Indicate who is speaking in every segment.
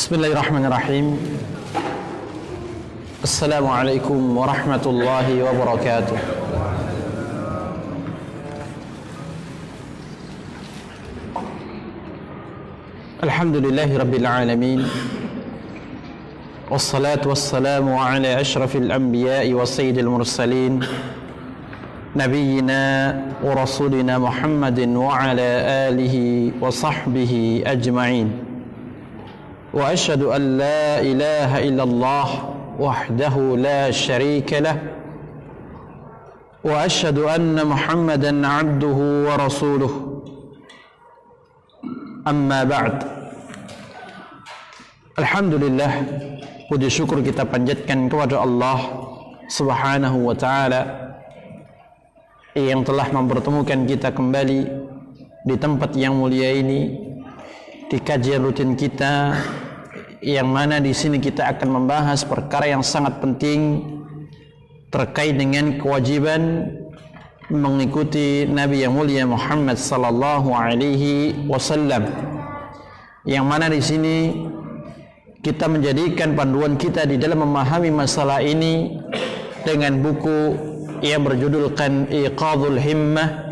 Speaker 1: Bismillahirrahmanirrahim. Assalamualaikum warahmatullahi wabarakatuh. Alhamdulillahi rabbil alamin. Wassalatu wassalamu ala ashrafil anbiya'i wa sayyidil mursalin Nabiyyina wa rasulina Muhammadin wa ala alihi wa sahbihi ajma'in. Wa ashhadu an la ilaha illallah wahdahu la syarika lah wa ashhadu anna Muhammadan abduhu wa rasuluh. Amma ba'd. Alhamdulillah, puji syukur kita panjatkan kepada Allah Subhanahu wa ta'ala yang telah mempertemukan kita kembali di tempat yang mulia ini, di kajian rutin kita, yang mana di sini kita akan membahas perkara yang sangat penting terkait dengan kewajiban mengikuti Nabi yang mulia Muhammad sallallahu alaihi wasallam, yang mana di sini kita menjadikan panduan kita di dalam memahami masalah ini dengan buku yang berjudulkan Iqadhul Himmah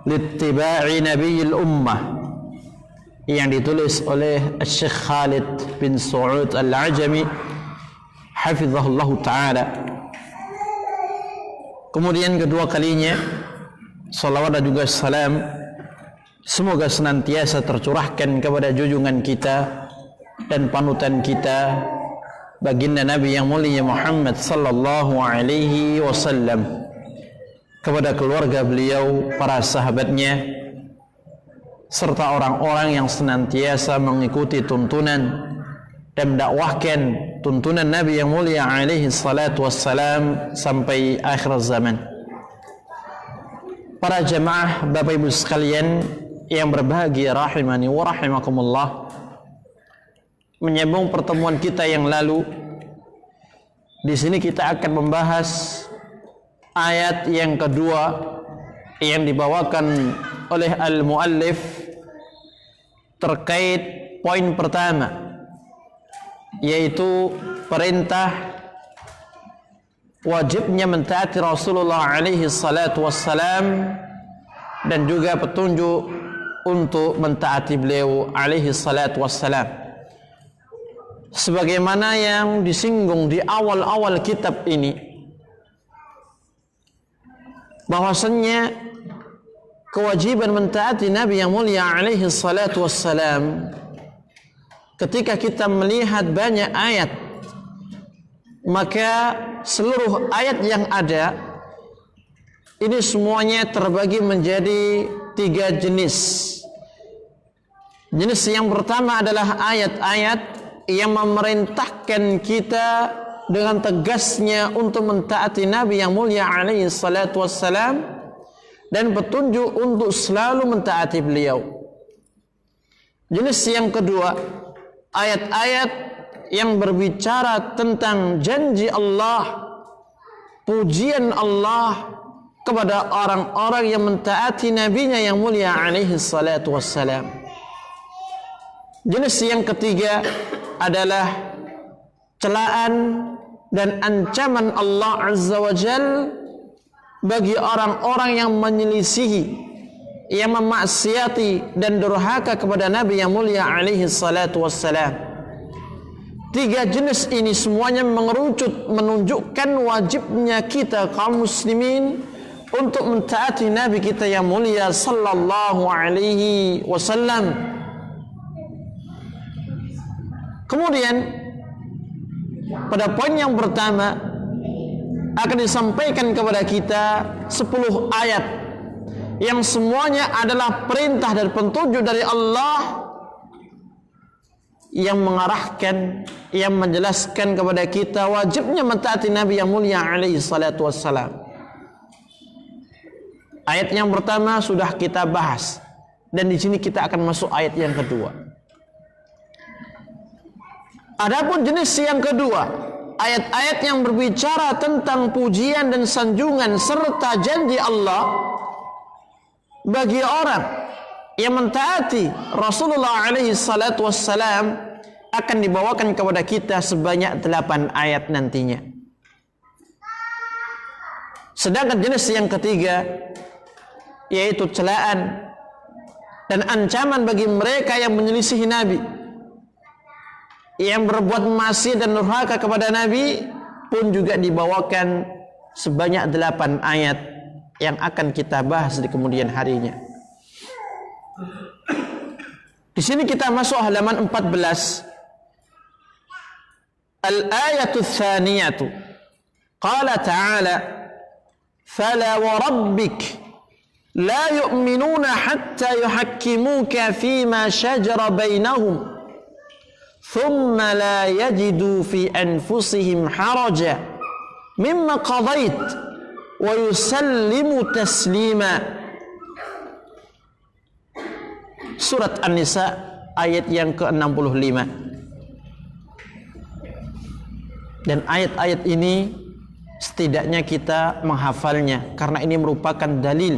Speaker 1: Littiba'i Nabiyil Ummah, yang ditulis oleh Syekh Khalid bin Saud Al-Ajami hafizahullah ta'ala. Kemudian kedua kalinya, salawat dan juga salam semoga senantiasa tercurahkan kepada junjungan kita dan panutan kita, baginda Nabi yang mulia Muhammad sallallahu alaihi wasallam, kepada keluarga beliau, para sahabatnya, serta orang-orang yang senantiasa mengikuti tuntunan dan mendakwahkan tuntunan Nabi yang mulia alaihi salatu wassalam sampai akhir zaman. Para jemaah, Bapak Ibu sekalian yang berbahagia rahimani wa rahimakumullah, menyambung pertemuan kita yang lalu, di sini kita akan membahas ayat yang kedua yang dibawakan oleh al-muallif terkait poin pertama, yaitu perintah wajibnya mentaati Rasulullah alaihi salatu wassalam dan juga petunjuk untuk mentaati beliau alaihi salatu wassalam, sebagaimana yang disinggung di awal-awal kitab ini, bahwasannya kewajiban mentaati Nabi yang mulia alaihi salatu wassalam, ketika kita melihat banyak ayat, maka seluruh ayat yang ada ini semuanya terbagi menjadi 3 jenis. Jenis yang pertama adalah ayat-ayat yang memerintahkan kita dengan tegasnya untuk mentaati Nabi yang mulia alaihi salatu wassalam dan petunjuk untuk selalu mentaati beliau. Jenis yang kedua, ayat-ayat yang berbicara tentang janji Allah, pujian Allah kepada orang-orang yang mentaati nabinya yang mulia alaihi salatu wassalam. Jenis yang ketiga adalah celaan dan ancaman Allah Azza wa Jal bagi orang-orang yang menyelisihi, yang memaksiati dan durhaka kepada Nabi yang mulia alaihi salatu wassalam. 3 jenis ini semuanya mengerucut menunjukkan wajibnya kita kaum muslimin untuk mentaati Nabi kita yang mulia sallallahu alaihi wasallam. Kemudian pada poin yang pertama akan disampaikan kepada kita 10 ayat yang semuanya adalah perintah dan petunjuk dari Allah yang mengarahkan, yang menjelaskan kepada kita wajibnya mentaati Nabi yang mulia alaihi salatu wassalam. Ayat yang pertama sudah kita bahas, dan di sini kita akan masuk ayat yang kedua. Adapun jenis yang kedua, ayat-ayat yang berbicara tentang pujian dan sanjungan serta janji Allah bagi orang yang mentaati Rasulullah alaihi salatu wassalam akan dibawakan kepada kita sebanyak 8 ayat nantinya. Sedangkan jenis yang ketiga, yaitu celaan dan ancaman bagi mereka yang menyelisihi Nabi, yang berbuat maksiat dan durhaka kepada Nabi, pun juga dibawakan sebanyak 8 ayat yang akan kita bahas di kemudian harinya. Di sini kita masuk halaman 14. Al-ayatu tsaniyatu. Qala ta'ala: "Fala wa rabbik la yu'minuna hatta yuhakkimuka fima shajara bainahum thumma la yajidu fi anfusihim haraja mimma qadait wa yusallimu taslima." Surat An-Nisa ayat yang ke-65. Dan ayat-ayat ini setidaknya kita menghafalnya karena ini merupakan dalil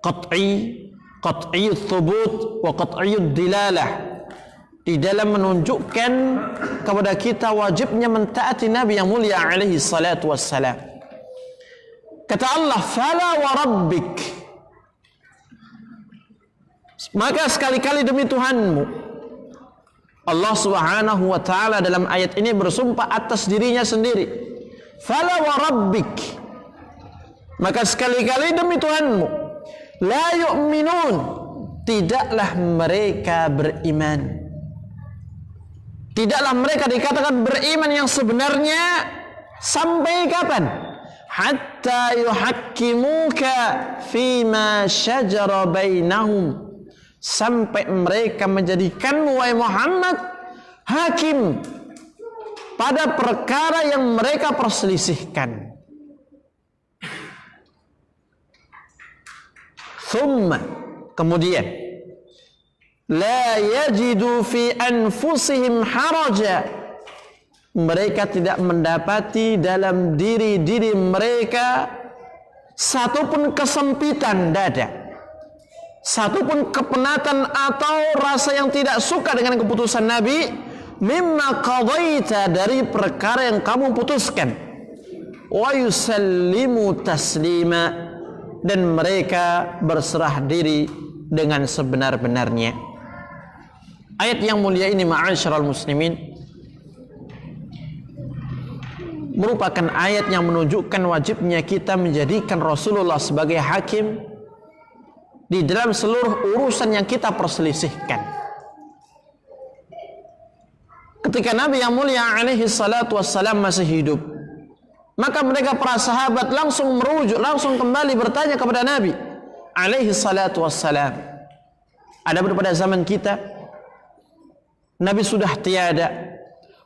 Speaker 1: qat'i thubut wa qat'i dilalah di dalam menunjukkan kepada kita wajibnya mentaati Nabi yang mulia alaihi salatu wassalam. Kata Allah, "Fala wa rabbik." Maka sekali-kali demi Tuhanmu. Allah Subhanahu wa taala dalam ayat ini bersumpah atas dirinya sendiri. Fala wa rabbik. Maka sekali-kali demi Tuhanmu. La yu'minun. Tidaklah mereka beriman. Tidaklah mereka dikatakan beriman yang sebenarnya sampai kapan? Hatta yuhakkimuka fima syajara bainahum. Sampai mereka menjadikanmu wahai Muhammad hakim pada perkara yang mereka perselisihkan. Thumma, kemudian, la yajidu fi anfusihim haraja. Mereka tidak mendapati dalam diri-diri mereka satupun kesempitan dada, satupun kepenatan atau rasa yang tidak suka dengan keputusan Nabi, mimma qadaita, dari perkara yang kamu putuskan, wa yusallimu taslima, dan mereka berserah diri dengan sebenar-benarnya. Ayat yang mulia ini, ma'asyiral muslimin, merupakan ayat yang menunjukkan wajibnya kita menjadikan Rasulullah sebagai hakim di dalam seluruh urusan yang kita perselisihkan. Ketika Nabi yang mulia alaihi salatu wassalam masih hidup, maka mereka para sahabat langsung merujuk, langsung kembali bertanya kepada Nabi alaihi salatu wassalam. Adapun pada zaman kita, Nabi sudah tiada.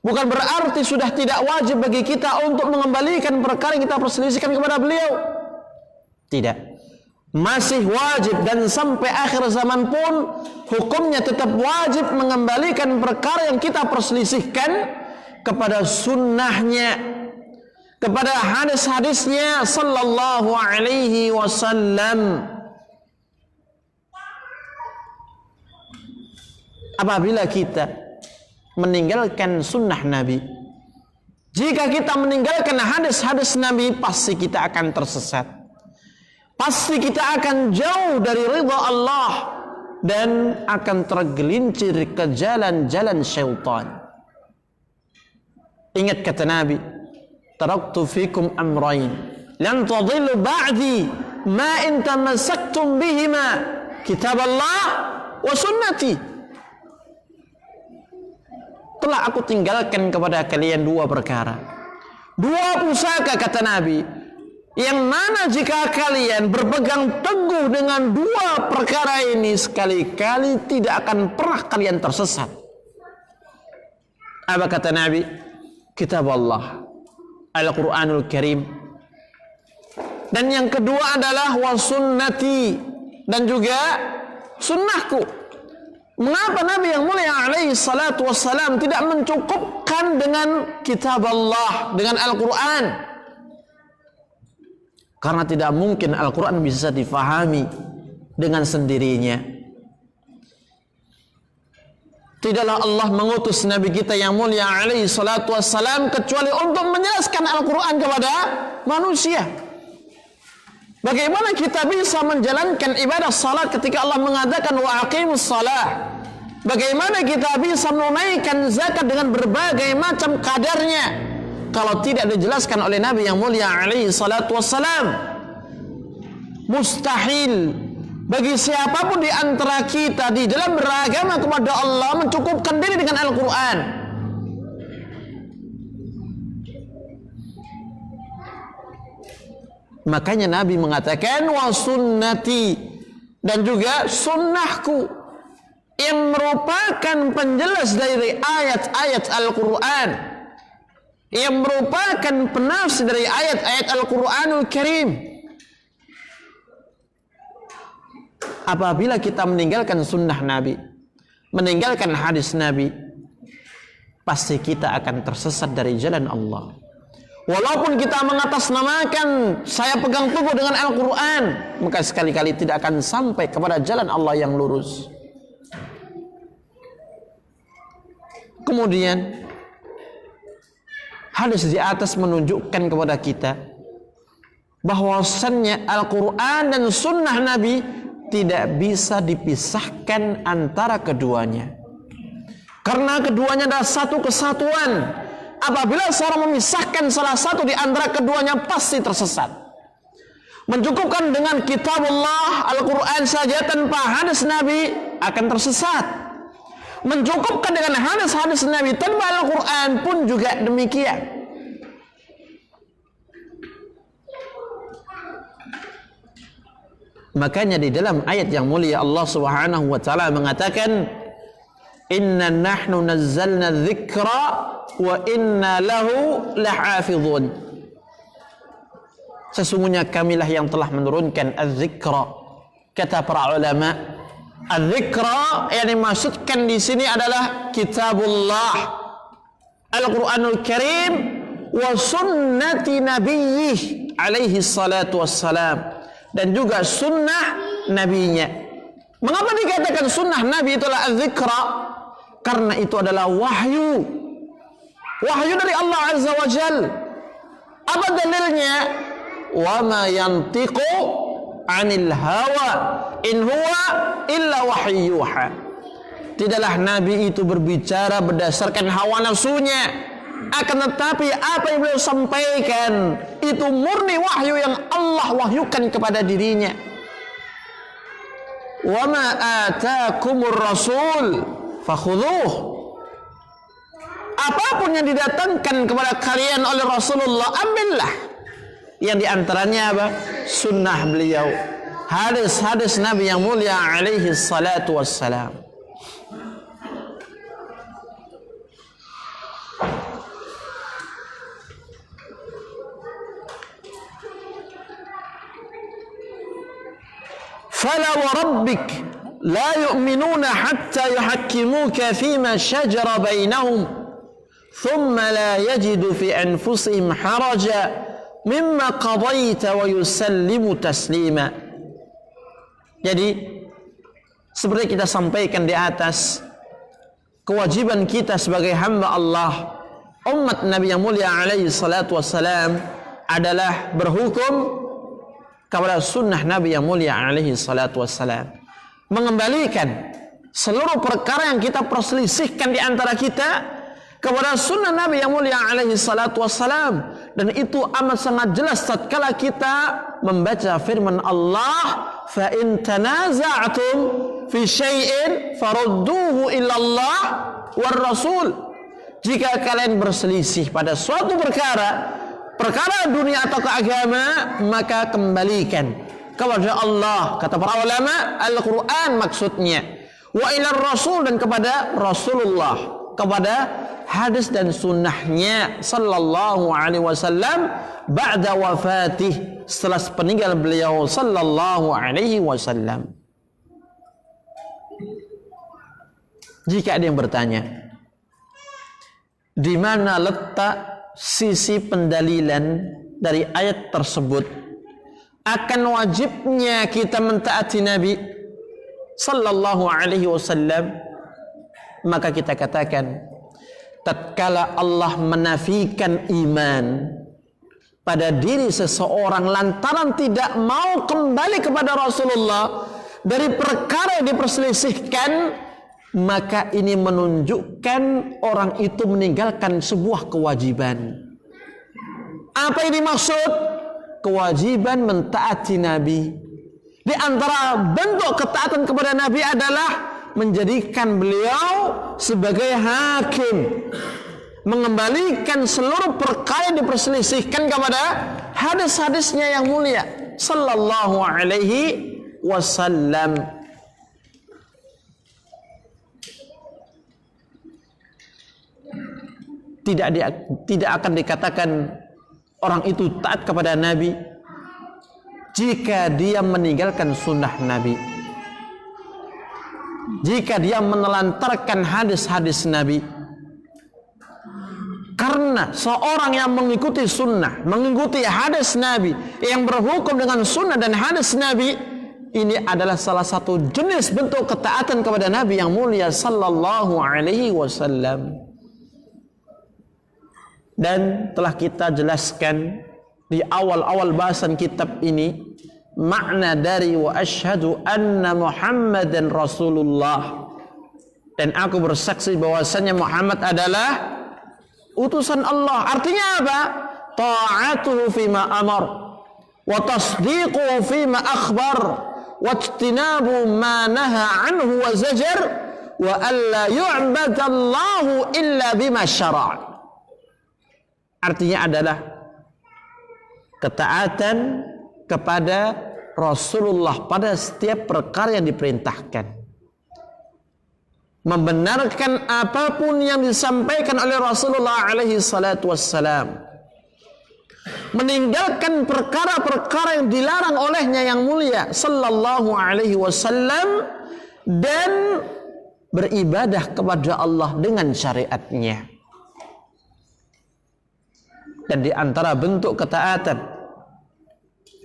Speaker 1: Bukan berarti sudah tidak wajib bagi kita untuk mengembalikan perkara yang kita perselisihkan kepada beliau. Tidak. Masih wajib, dan sampai akhir zaman pun hukumnya tetap wajib mengembalikan perkara yang kita perselisihkan kepada sunnahnya, kepada hadis-hadisnya sallallahu alaihi wasallam. Apabila kita meninggalkan sunnah Nabi, jika kita meninggalkan hadis-hadis Nabi, pasti kita akan tersesat. Pasti kita akan jauh dari ridha Allah dan akan tergelincir ke jalan-jalan syaitan. Ingat kata Nabi, taraktu fikum amrayn lan tadillu ba'di ma in tamassaktum bihima, kitab Allah wa sunnati. Telah aku tinggalkan kepada kalian 2 perkara, 2 pusaka, kata Nabi, yang mana jika kalian berpegang teguh dengan 2 perkara ini, sekali-kali tidak akan pernah kalian tersesat. Apa kata Nabi? Kitab Allah, Al-Quranul Karim. Dan yang kedua adalah wa sunnati, dan juga sunnahku. Mengapa Nabi yang mulia alaihi salatu wassalam tidak mencukupkan dengan kitab Allah, dengan Al-Quran? Karena tidak mungkin Al-Quran bisa difahami dengan sendirinya. Tidaklah Allah mengutus Nabi kita yang mulia alaihi salatu wassalam kecuali untuk menjelaskan Al-Quran kepada manusia. Bagaimana kita bisa menjalankan ibadah salat ketika Allah mengatakan wa aqimus salah? Bagaimana kita bisa menunaikan zakat dengan berbagai macam kadarnya kalau tidak dijelaskan oleh Nabi yang mulia alaihi salatu wassalam? Mustahil bagi siapapun di antara kita di dalam beragama kepada Allah mencukupkan diri dengan Al-Quran. Makanya Nabi mengatakan wa sunnati, dan juga sunnahku, yang merupakan penjelas dari ayat-ayat Al-Quran, yang merupakan penafsir dari ayat-ayat Al-Quranul Karim. Apabila kita meninggalkan sunnah Nabi, meninggalkan hadis Nabi, pasti kita akan tersesat dari jalan Allah. Walaupun kita mengatasnamakan saya pegang teguh dengan Al-Quran, maka sekali-kali tidak akan sampai kepada jalan Allah yang lurus. Kemudian hadis di atas menunjukkan kepada kita bahwasannya Al-Quran dan sunnah Nabi tidak bisa dipisahkan antara keduanya, karena keduanya adalah satu kesatuan. Apabila seorang memisahkan salah satu di antara keduanya, pasti tersesat. Mencukupkan dengan kitabullah Al-Quran saja tanpa hadis Nabi akan tersesat. Mencukupkan dengan hadis-hadis Nabi tanpa Al-Quran pun juga demikian. Makanya di dalam ayat yang mulia Allah Subhanahu wa taala mengatakan, "Inna nahnu nazzalna dzikra wa inna lahu lahafizun." Sesungguhnya kamilah yang telah menurunkan az-dzikra. Kata para ulama, az-dzikra yang dimaksudkan di sini adalah kitabullah Al-Quranul Karim wa sunnati nabiyyih alaihi salatu wassalam, dan juga sunnah nabinya. Mengapa dikatakan sunnah Nabi itulah az-zikra? Karena itu adalah wahyu. Wahyu dari Allah Azza wa Jal. Apa dalilnya? Wa ma yantiqu anil hawa in huwa illa wahyuha. Tidaklah Nabi itu berbicara berdasarkan hawa nafsunya, akan tetapi apa yang beliau sampaikan itu murni wahyu yang Allah wahyukan kepada dirinya. Wa ma ataakumur rasul fakhudhuh. Apapun yang didatangkan kepada kalian oleh Rasulullah, ambillah. Yang diantaranya apa? Sunnah beliau, hadis-hadis Nabi yang mulia alaihi salatu wassalam. فلا وربك لا يؤمنون حتى يحكموك فيما شجر بينهم ثم لا يجدوا في أنفسهم حرجا مما قضيت ويسلموا تسليما. Jadi seperti kita sampaikan di atas, kewajiban kita sebagai hamba Allah, umat Nabi yang mulia alaihi salatu wassalam, adalah berhukum kepada sunnah Nabi yang mulia alaihi salatu wassalam, mengembalikan seluruh perkara yang kita perselisihkan di antara kita kepada sunnah Nabi yang mulia alaihi salatu wassalam. Dan itu amat sangat jelas tatkala kita membaca firman Allah, fa in tanaza'tum fi syai'in farudduhu ila Allah war rasul. Jika kalian berselisih pada suatu perkara dunia atau keagama, maka kembalikan kepada Allah. Kata para ulama, Al-Quran maksudnya, wa ila rasul, dan kepada Rasulullah, kepada hadis dan sunnahnya sallallahu alaihi wasallam ba'da wafatih, setelah peninggal beliau sallallahu alaihi wasallam. Jika ada yang bertanya, di mana letak sisi pendalilan dari ayat tersebut akan wajibnya kita mentaati Nabi sallallahu alaihi wasallam, maka kita katakan tatkala Allah menafikan iman pada diri seseorang lantaran tidak mau kembali kepada Rasulullah dari perkara yang diperselisihkan, maka ini menunjukkan orang itu meninggalkan sebuah kewajiban. Apa yang dimaksud? Kewajiban mentaati Nabi. Di antara bentuk ketaatan kepada Nabi adalah menjadikan beliau sebagai hakim, mengembalikan seluruh perkara yang diperselisihkan kepada hadis-hadisnya yang mulia sallallahu alaihi wasallam. Tidak akan dikatakan orang itu taat kepada Nabi jika dia meninggalkan sunnah Nabi, jika dia menelantarkan hadis-hadis Nabi. Karena seorang yang mengikuti sunnah, mengikuti hadis Nabi, yang berhukum dengan sunnah dan hadis Nabi, ini adalah salah satu jenis bentuk ketaatan kepada Nabi yang mulia sallallahu alaihi wasallam. Dan telah kita jelaskan di awal-awal bahasan kitab ini makna dari wa asyhadu anna Muhammadan Rasulullah, dan aku bersaksi bahwasanya Muhammad adalah utusan Allah. Artinya apa? Ta'atuhu fima amar wa tasdiquhu fima akhbar wa ijtinabu ma naha anhu wa zajar wa alla yu'badallahu illa bima syara'. Artinya adalah ketaatan kepada Rasulullah pada setiap perkara yang diperintahkan, membenarkan apapun yang disampaikan oleh Rasulullah alaihi salatu wassalam, meninggalkan perkara-perkara yang dilarang olehnya yang mulia sallallahu alaihi wasallam, dan beribadah kepada Allah dengan syariatnya. Dan di antara bentuk ketaatan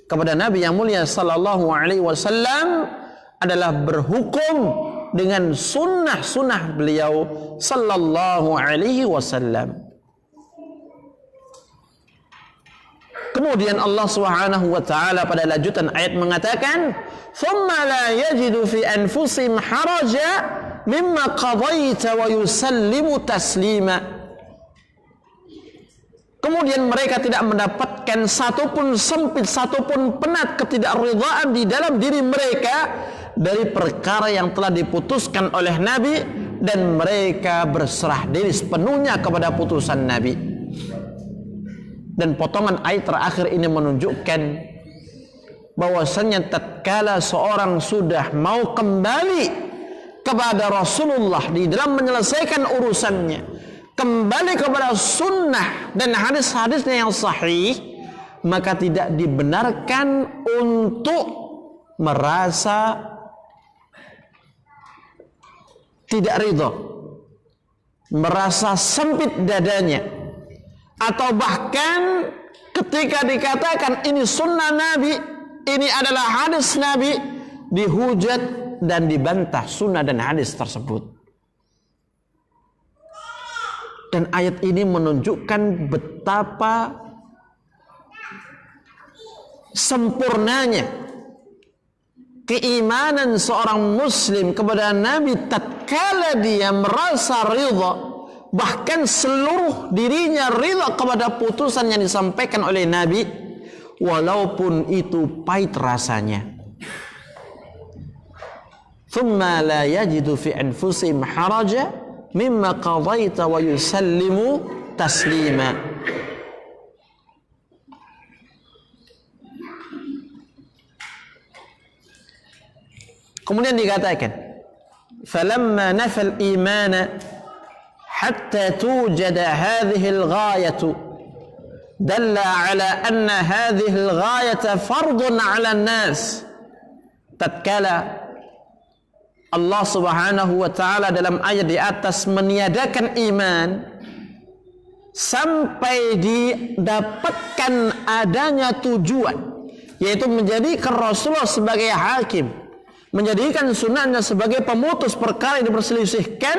Speaker 1: kepada Nabi yang mulia sallallahu alaihi wasallam adalah berhukum dengan sunnah-sunnah beliau sallallahu alaihi wasallam. Kemudian Allah Subhanahu wa taala pada lanjutan ayat mengatakan, "Tsumma la yajidu fi anfusihim haraja mimma qadaita wa yusallimu taslima." Kemudian mereka tidak mendapatkan satupun sempit, satupun penat ketidakridhaan di dalam diri mereka dari perkara yang telah diputuskan oleh Nabi, dan mereka berserah diri sepenuhnya kepada putusan Nabi. Dan potongan ayat terakhir ini menunjukkan bahwasanya tatkala seorang sudah mau kembali kepada Rasulullah di dalam menyelesaikan urusannya, kembali kepada sunnah dan hadis-hadisnya yang sahih, maka tidak dibenarkan untuk merasa tidak ridho, merasa sempit dadanya, atau bahkan ketika dikatakan ini sunnah Nabi, ini adalah hadis Nabi, dihujat dan dibantah sunnah dan hadis tersebut. Dan ayat ini menunjukkan betapa sempurnanya keimanan seorang muslim kepada Nabi tatkala dia merasa ridha, bahkan seluruh dirinya ridha kepada putusan yang disampaikan oleh Nabi, walaupun itu pahit rasanya. Thumma la yajidu fi anfusihim haraja mimma qadaita wa yusallimu taslima. Kemudian dikatakan, falamma nafal imana hatta tujada hadhihi al-ghayatu dalla ala anna hadhihi al-ghayata fardun ala an-nas. Tatkala Allah Subhanahu wa taala dalam ayat di atas meniadakan iman sampai didapatkan adanya tujuan, yaitu menjadikan Rasulullah sebagai hakim, menjadikan sunnahnya sebagai pemutus perkara yang diperselisihkan,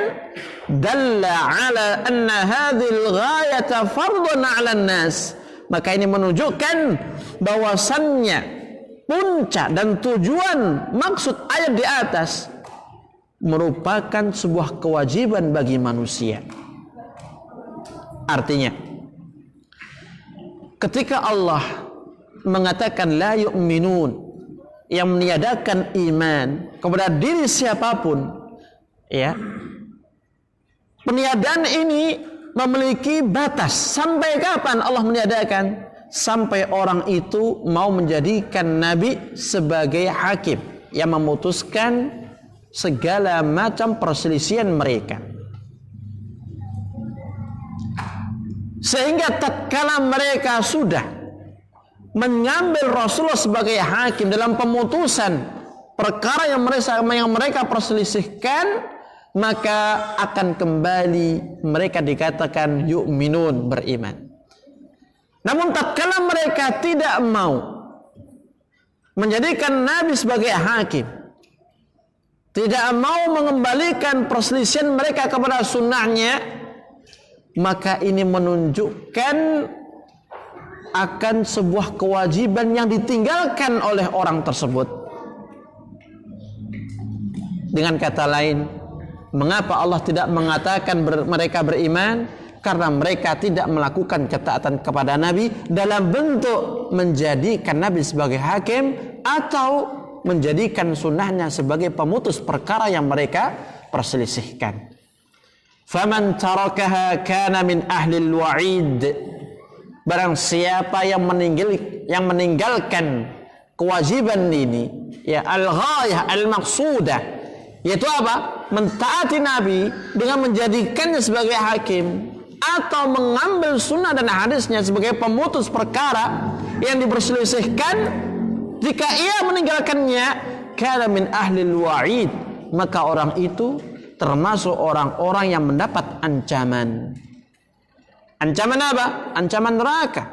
Speaker 1: dalla ala anna hadhil ghayata fardun 'alan nas, maka ini menunjukkan bahwasannya puncak dan tujuan maksud ayat di atas merupakan sebuah kewajiban bagi manusia. Artinya, ketika Allah mengatakan la yu'minun, yang meniadakan iman kepada diri siapapun, ya, peniadaan ini memiliki batas. Sampai kapan Allah meniadakan? Sampai orang itu mau menjadikan Nabi sebagai hakim yang memutuskan segala macam perselisihan mereka. Sehingga tatkala mereka sudah mengambil Rasulullah sebagai hakim dalam pemutusan perkara yang mereka perselisihkan, maka akan kembali mereka dikatakan yu'minun, beriman. Namun tatkala mereka tidak mau menjadikan Nabi sebagai hakim, tidak mau mengembalikan perselisihan mereka kepada sunnahnya, maka ini menunjukkan akan sebuah kewajiban yang ditinggalkan oleh orang tersebut. Dengan kata lain, mengapa Allah tidak mengatakan mereka beriman? Karena mereka tidak melakukan ketaatan kepada Nabi dalam bentuk menjadikan Nabi sebagai hakim atau menjadikan sunnahnya sebagai pemutus perkara yang mereka perselisihkan. Faman tarakaha kana min ahlil wa'id. Barang siapa yang meninggalkan kewajiban ini, ya, al-ghayah al-maqsudah, yaitu apa? Mentaati Nabi dengan menjadikannya sebagai hakim atau mengambil sunnah dan hadisnya sebagai pemutus perkara yang diperselisihkan, jika ia meninggalkannya, kana min ahlil wa'id, maka orang itu termasuk orang-orang yang mendapat ancaman. Ancaman apa? Ancaman neraka.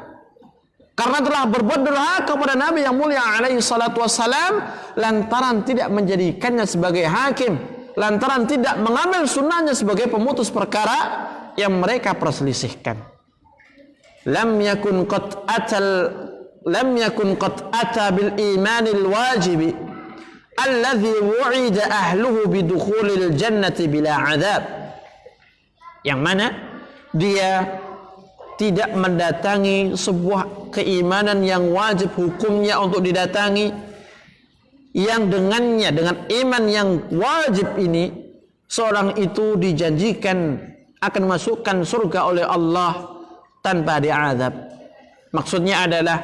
Speaker 1: Karena telah berbuat durhaka kepada Nabi yang mulia alaihi salatu wassalam, lantaran tidak menjadikannya sebagai hakim, lantaran tidak mengambil sunnahnya sebagai pemutus perkara yang mereka perselisihkan. Lam yakun qad ata bil imanil wajibi alladhi wu'ida ahluhu bidukhulil jannati bila adab. Yang mana dia tidak mendatangi sebuah keimanan yang wajib hukumnya untuk didatangi, yang dengannya, dengan iman yang wajib ini, seorang itu dijanjikan akan masukkan surga oleh Allah tanpa diazab. Maksudnya adalah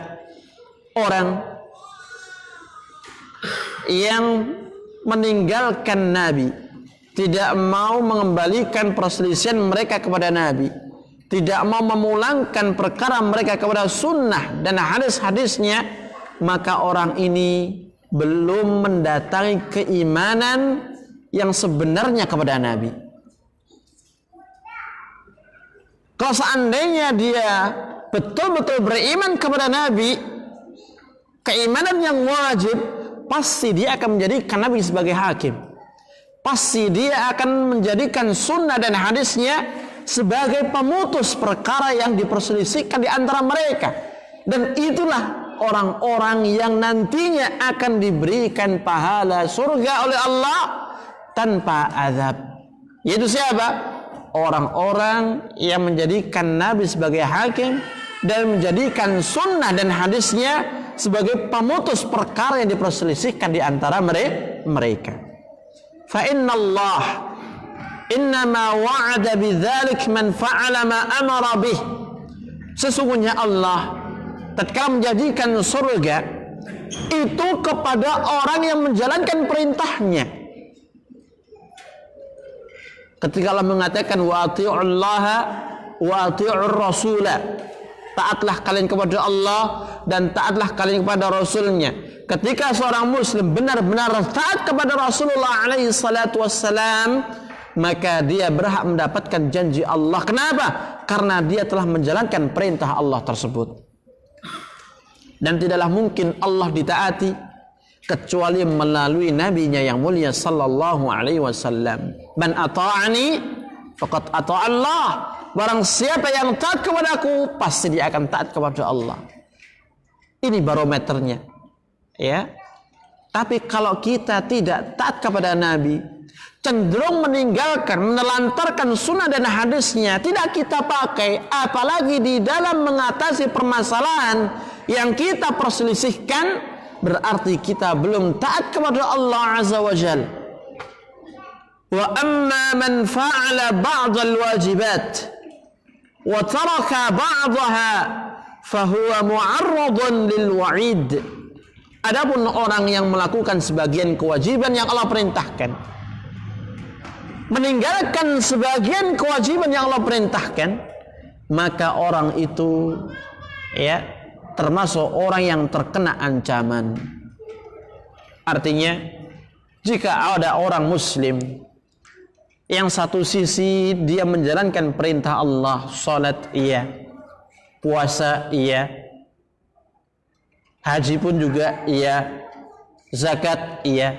Speaker 1: orang yang meninggalkan Nabi, tidak mau mengembalikan perselisihan mereka kepada Nabi, tidak mau memulangkan perkara mereka kepada sunnah dan hadis-hadisnya, maka orang ini belum mendatangi keimanan yang sebenarnya kepada Nabi. Kalau seandainya dia betul-betul beriman kepada Nabi, keimanan yang wajib, pasti dia akan menjadikan Nabi sebagai hakim. Pasti dia akan menjadikan sunnah dan hadisnya sebagai pemutus perkara yang diperselisihkan di antara mereka. Dan itulah orang-orang yang nantinya akan diberikan pahala surga oleh Allah tanpa azab. Yaitu siapa? Orang-orang yang menjadikan Nabi sebagai hakim dan menjadikan sunnah dan hadisnya sebagai pemutus perkara yang diperselisihkan di antara mereka. Fa inna Allah innama wa'ada bidzalik man fa'ala ma amara bih. Sesungguhnya Allah tatkala menjanjikan surga itu kepada orang yang menjalankan perintahnya. Ketika Allah mengatakan wa atiullaha wa atiur rasula, taatlah kalian kepada Allah dan taatlah kalian kepada Rasulnya. Ketika seorang muslim benar-benar taat kepada Rasulullah alaihi salatu wassalam, maka dia berhak mendapatkan janji Allah. Kenapa? Karena dia telah menjalankan perintah Allah tersebut. Dan tidaklah mungkin Allah ditaati kecuali melalui nabinya yang mulia sallallahu alaihi wasallam. Man ata'ani faqad ata'allah. Barang siapa yang taat kepadaku, pasti dia akan taat kepada Allah. Ini barometernya. Ya. Tapi kalau kita tidak taat kepada Nabi, cenderung meninggalkan, menelantarkan sunnah dan hadisnya, tidak kita pakai, apalagi di dalam mengatasi permasalahan yang kita perselisihkan, berarti kita belum taat kepada Allah Azza wa Jal. Wa amma man fa'ala ba'd al-wajibat wa taraka ba'daha fahuwa mu'arradun lil wa'id. Adapun orang yang melakukan sebagian kewajiban yang Allah perintahkan, meninggalkan sebagian kewajiban yang Allah perintahkan, maka orang itu ya termasuk orang yang terkena ancaman. Artinya, jika ada orang muslim yang satu sisi dia menjalankan perintah Allah, salat iya, puasa iya, haji pun juga iya, zakat iya,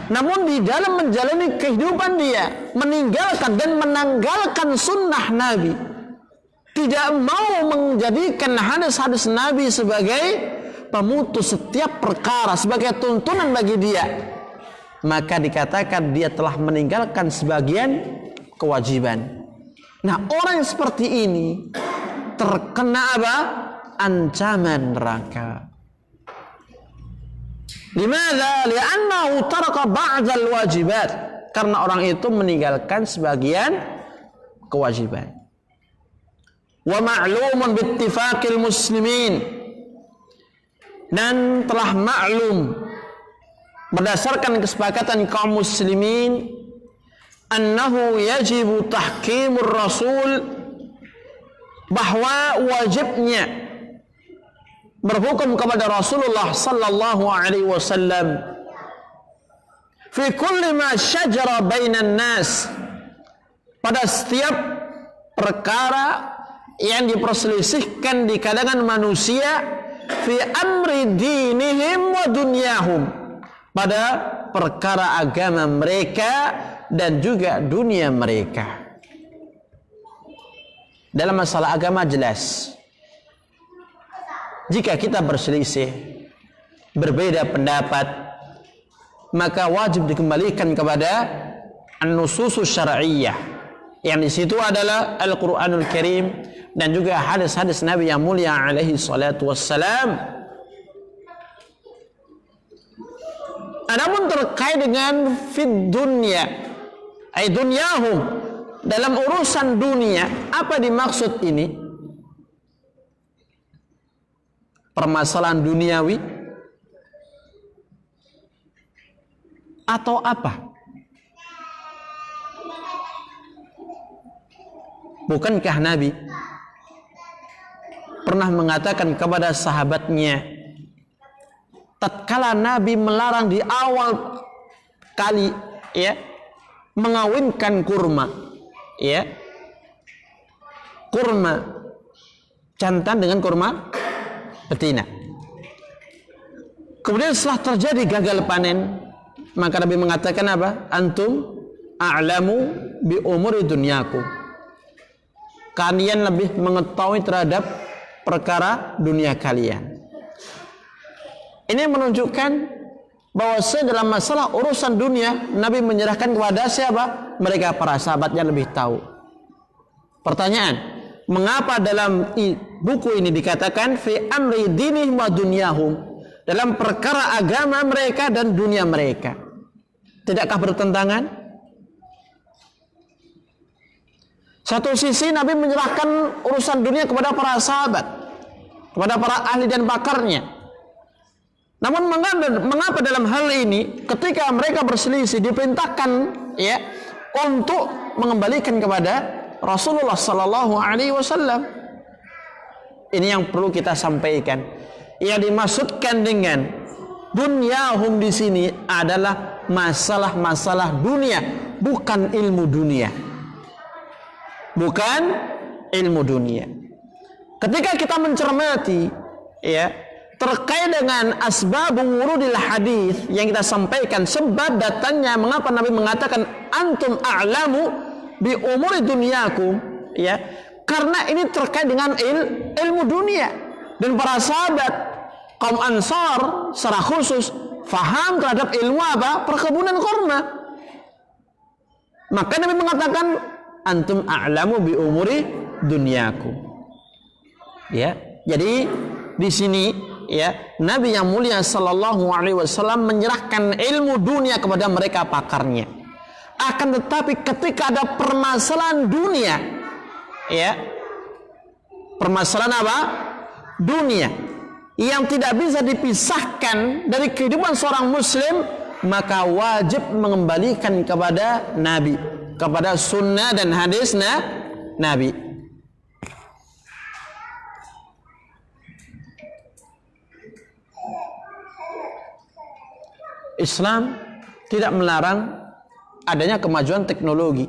Speaker 1: namun di dalam menjalani kehidupan dia meninggalkan dan menanggalkan sunnah Nabi, tidak mau menjadikan hadis-hadis Nabi sebagai pemutus setiap perkara, sebagai tuntunan bagi dia, maka dikatakan dia telah meninggalkan sebagian kewajiban. Nah, orang seperti ini terkena apa? Ancaman neraka. Limadha? Li'annahu taraka ba'dal wajibat. Karena orang itu meninggalkan sebagian kewajiban. Wa ma'lumun bittifaqil muslimin. Dan telah maklum berdasarkan kesepakatan kaum muslimin, annahu yajibu tahkimur rasul, bahwa wajibnya berhukum kepada Rasulullah sallallahu alaihi wasallam fi kulli ma syajara bainan nas, pada setiap perkara yang diperselisihkan di kalangan manusia, fi amri dinihim wa dunyahum, pada perkara agama mereka dan juga dunia mereka. Dalam masalah agama jelas, jika kita berselisih, berbeda pendapat, maka wajib dikembalikan kepada an-nususus syar'iyyah, yang di situ adalah Al-Qur'anul Karim dan juga hadis-hadis Nabi yang mulia alaihi salatu wassalam. Adapun terkait dengan fid dunya, ay dunyahum, dalam urusan dunia, apa dimaksud ini? Permasalahan duniawi atau apa? Bukankah Nabi pernah mengatakan kepada sahabatnya, tatkala Nabi melarang di awal kali ya mengawinkan kurma, ya, kurma jantan dengan kurma betina. Kemudian setelah terjadi gagal panen, maka Nabi mengatakan apa? Antum a'lamu bi umuri dunyakum. Kalian lebih mengetahui terhadap perkara dunia kalian. Ini menunjukkan bahwa dalam masalah urusan dunia, Nabi menyerahkan kepada siapa? Mereka para sahabatnya lebih tahu. Pertanyaan, mengapa dalam buku ini dikatakan fi amri dinihim wa dunyahum, dalam perkara agama mereka dan dunia mereka? Tidakkah bertentangan? Satu sisi Nabi menyerahkan urusan dunia kepada para sahabat, kepada para ahli dan pakarnya. Namun mengapa dalam hal ini ketika mereka berselisih diperintahkan ya untuk mengembalikan kepada Rasulullah sallallahu alaihi wasallam? Ini yang perlu kita sampaikan. Yang dimaksudkan dengan dunyahum di sini adalah masalah-masalah dunia, bukan ilmu dunia. Bukan ilmu dunia. Ketika kita mencermati ya terkait dengan asbab wurudil hadis yang kita sampaikan, sebab datangnya mengapa Nabi mengatakan antum a'lamu bi umuri dunyakum, ya, karena ini terkait dengan ilmu dunia. Dan para sahabat kaum Ansar secara khusus faham terhadap ilmu apa? Perkebunan kurma. Maka Nabi mengatakan antum a'lamu bi umuri dunyakum. Ya, jadi di sini, ya, Nabi yang mulia sallallahu alaihi wasallam menyerahkan ilmu dunia kepada mereka pakarnya. Akan tetapi ketika ada permasalahan dunia, ya, permasalahan apa? Dunia yang tidak bisa dipisahkan dari kehidupan seorang muslim, maka wajib mengembalikan kepada Nabi, kepada sunnah dan hadis Nabi. Islam tidak melarang adanya kemajuan teknologi.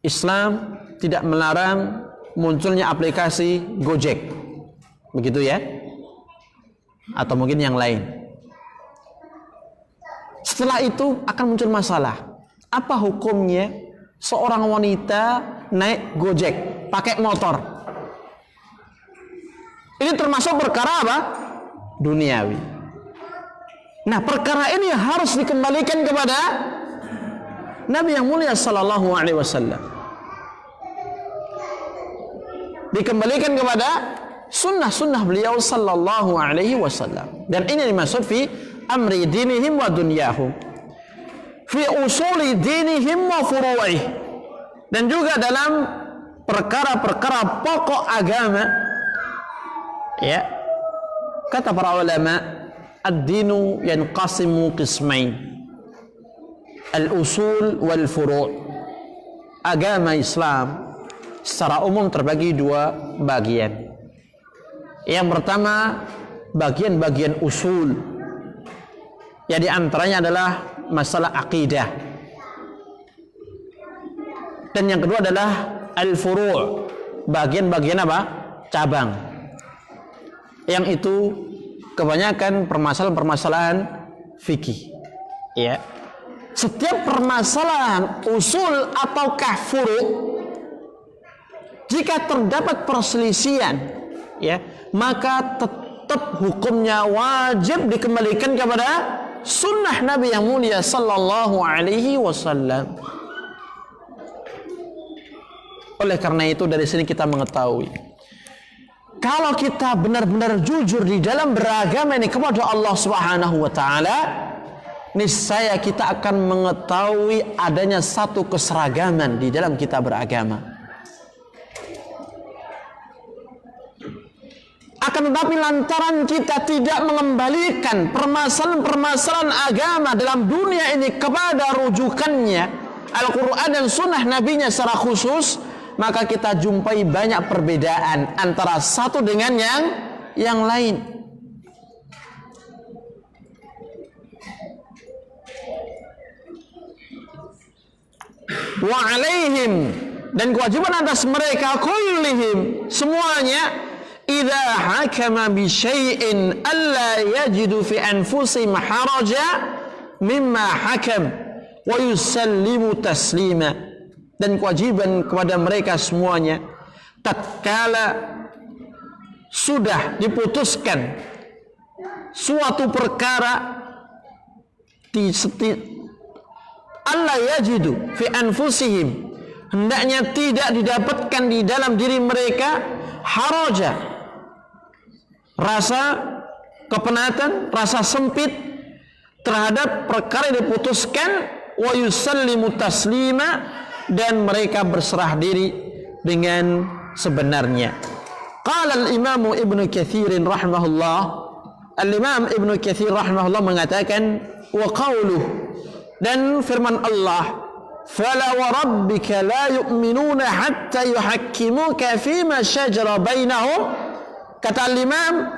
Speaker 1: Islam tidak melarang munculnya aplikasi Gojek, begitu ya, atau mungkin yang lain. Setelah itu akan muncul masalah. Apa hukumnya seorang wanita naik Gojek pakai motor? Ini termasuk perkara apa? Duniawi. Nah, perkara ini harus dikembalikan kepada Nabi yang mulia sallallahu alaihi wasallam. Dikembalikan kepada sunnah-sunnah beliau sallallahu alaihi wasallam. Dan ini dimaksud fi amri dinihim wa dunyahum, fi usuli dinihim wa furu'ih, dan juga dalam perkara-perkara pokok agama. Ya, kata para ulama, ad-dinu yanqasimu qismain, al-usul wal furu'. Agama Islam secara umum terbagi dua bagian. Yang pertama, bagian-bagian usul, ya, di antaranya adalah masalah akidah. Dan yang kedua adalah al-furu', bagian-bagian apa? Cabang. Yang itu kebanyakan permasalahan-permasalahan fikih. Ya. Setiap permasalahan usul ataukah furu', jika terdapat perselisihan, ya, maka tetap hukumnya wajib dikembalikan kepada sunnah Nabi yang mulia sallallahu alaihi wasallam. Oleh karena itu, dari sini kita mengetahui, kalau kita benar-benar jujur di dalam beragama ini kepada Allah Subhanahu wa taala, niscaya kita akan mengetahui adanya satu keseragaman di dalam kita beragama. Akan tetapi lantaran kita tidak mengembalikan permasalahan-permasalahan agama dalam dunia ini kepada rujukannya Al-Quran dan sunnah Nabi-Nya secara khusus, maka kita jumpai banyak perbedaan antara satu dengan yang lain. Wa alaihim, dan kewajiban atas mereka kullihim, semuanya, idza hakama bi syai'in alla yajidu fi anfusihim haraja mimma hakam wa yusallimu taslima. Dan kewajiban kepada mereka semuanya, tatkala sudah diputuskan suatu perkara, alla yajidu fi anfusihim, hendaknya tidak didapatkan di dalam diri mereka haraja, rasa kepenatan, rasa sempit terhadap perkara yang diputuskan, wa yusallimu taslima, dan mereka berserah diri dengan sebenarnya. Qala al-Imam Ibnu Katsir rahimahullah, al-Imam Ibnu Katsir rahimahullah mengatakan, wa qauluh, dan firman Allah, fala wa rabbika la yu'minuna hatta yuhakkimuka fima shajara bainahum. Kata al-Imam,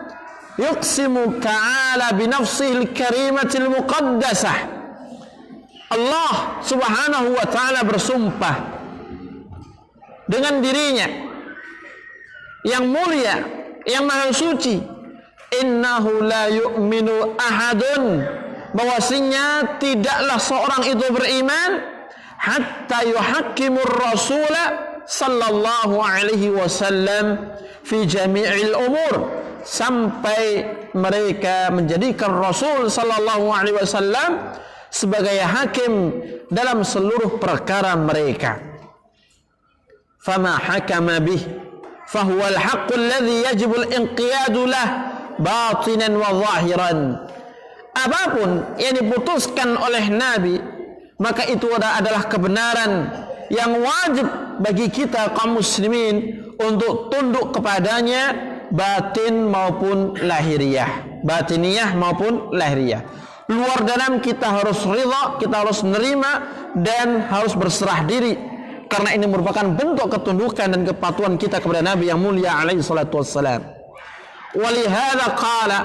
Speaker 1: yuqsimu ta'ala bi nafsihi al-karimati al-muqaddasah. Allah Subhanahu wa ta'ala bersumpah dengan dirinya yang mulia yang maha suci, innahu la yu'minu ahadun, bahwasanya tidaklah seorang itu beriman hatta yuhakkimur rasula sallallahu alaihi wasallam fi jami'il umur, sampai mereka menjadikan Rasul sallallahu alaihi wasallam sebagai hakim dalam seluruh perkara mereka. Fama hakama bih fahuwa al-haqqu alladhi yajibu al-inqiyadu lah batinan wa zahiran. Apapun yang diputuskan oleh Nabi, maka itu adalah kebenaran yang wajib bagi kita kaum muslimin untuk tunduk kepadanya, batin maupun lahiriah, batiniyah maupun lahiriah. Luar dalam kita harus ridha, kita harus menerima dan harus berserah diri, karena ini merupakan bentuk ketundukan dan kepatuhan kita kepada Nabi yang mulia alaihi salatu wassalam. Walihada qala,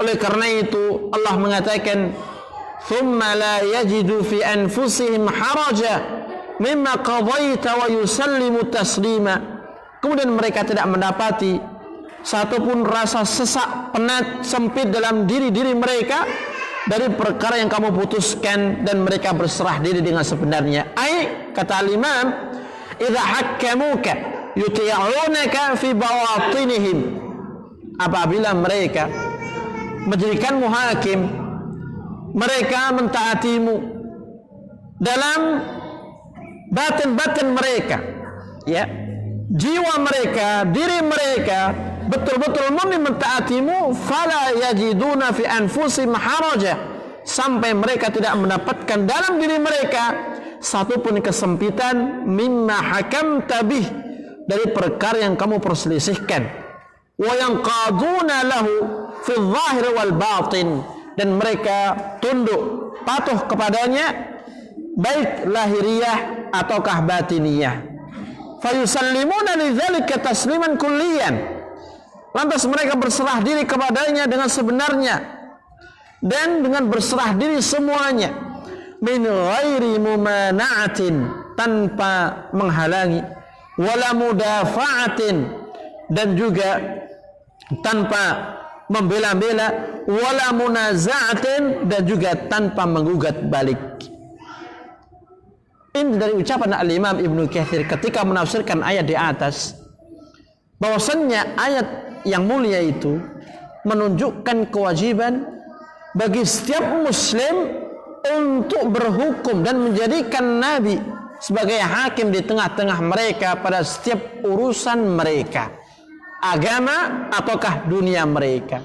Speaker 1: oleh karena itu Allah mengatakan, thumma la yajidu fi anfusihim haraja mimma qadaita wa yusallimu taslima. Kemudian mereka tidak mendapati satupun rasa sesak, penat, sempit dalam diri-diri mereka dari perkara yang kamu putuskan, dan mereka berserah diri dengan sebenarnya. Ai, kata al-Imam, idza hakkamuka yuti'unaka fi bawatinihim, apabila mereka menjadikanmu hakim, mereka mentaatimu dalam batin-batin mereka, ya, jiwa mereka, diri mereka betul-betul murni mentaatimu. Fala yajiduna fi anfusihim haraja, sampai mereka tidak mendapatkan dalam diri mereka satupun kesempitan, mimma hakamta bih, dari perkara yang kamu perselisihkan. Wa yanqaduna lahu fi dhahir wal batin, dan mereka tunduk patuh kepadanya, baik lahiriah ataukah batiniyah. Fayusallimuna lidzalika tasliman kulliyan, lantas mereka berserah diri kepadanya dengan sebenarnya dan dengan berserah diri semuanya, min ghairi mumana'atin, tanpa menghalangi, wala mudafa'atin, dan juga tanpa membela-bela, wala munaza'atin, dan juga tanpa menggugat balik. Ini dari ucapan al-Imam Ibnu Katsir ketika menafsirkan ayat di atas, bahwasannya ayat yang mulia itu menunjukkan kewajiban bagi setiap muslim untuk berhukum dan menjadikan Nabi sebagai hakim di tengah-tengah mereka pada setiap urusan mereka, agama ataukah dunia mereka.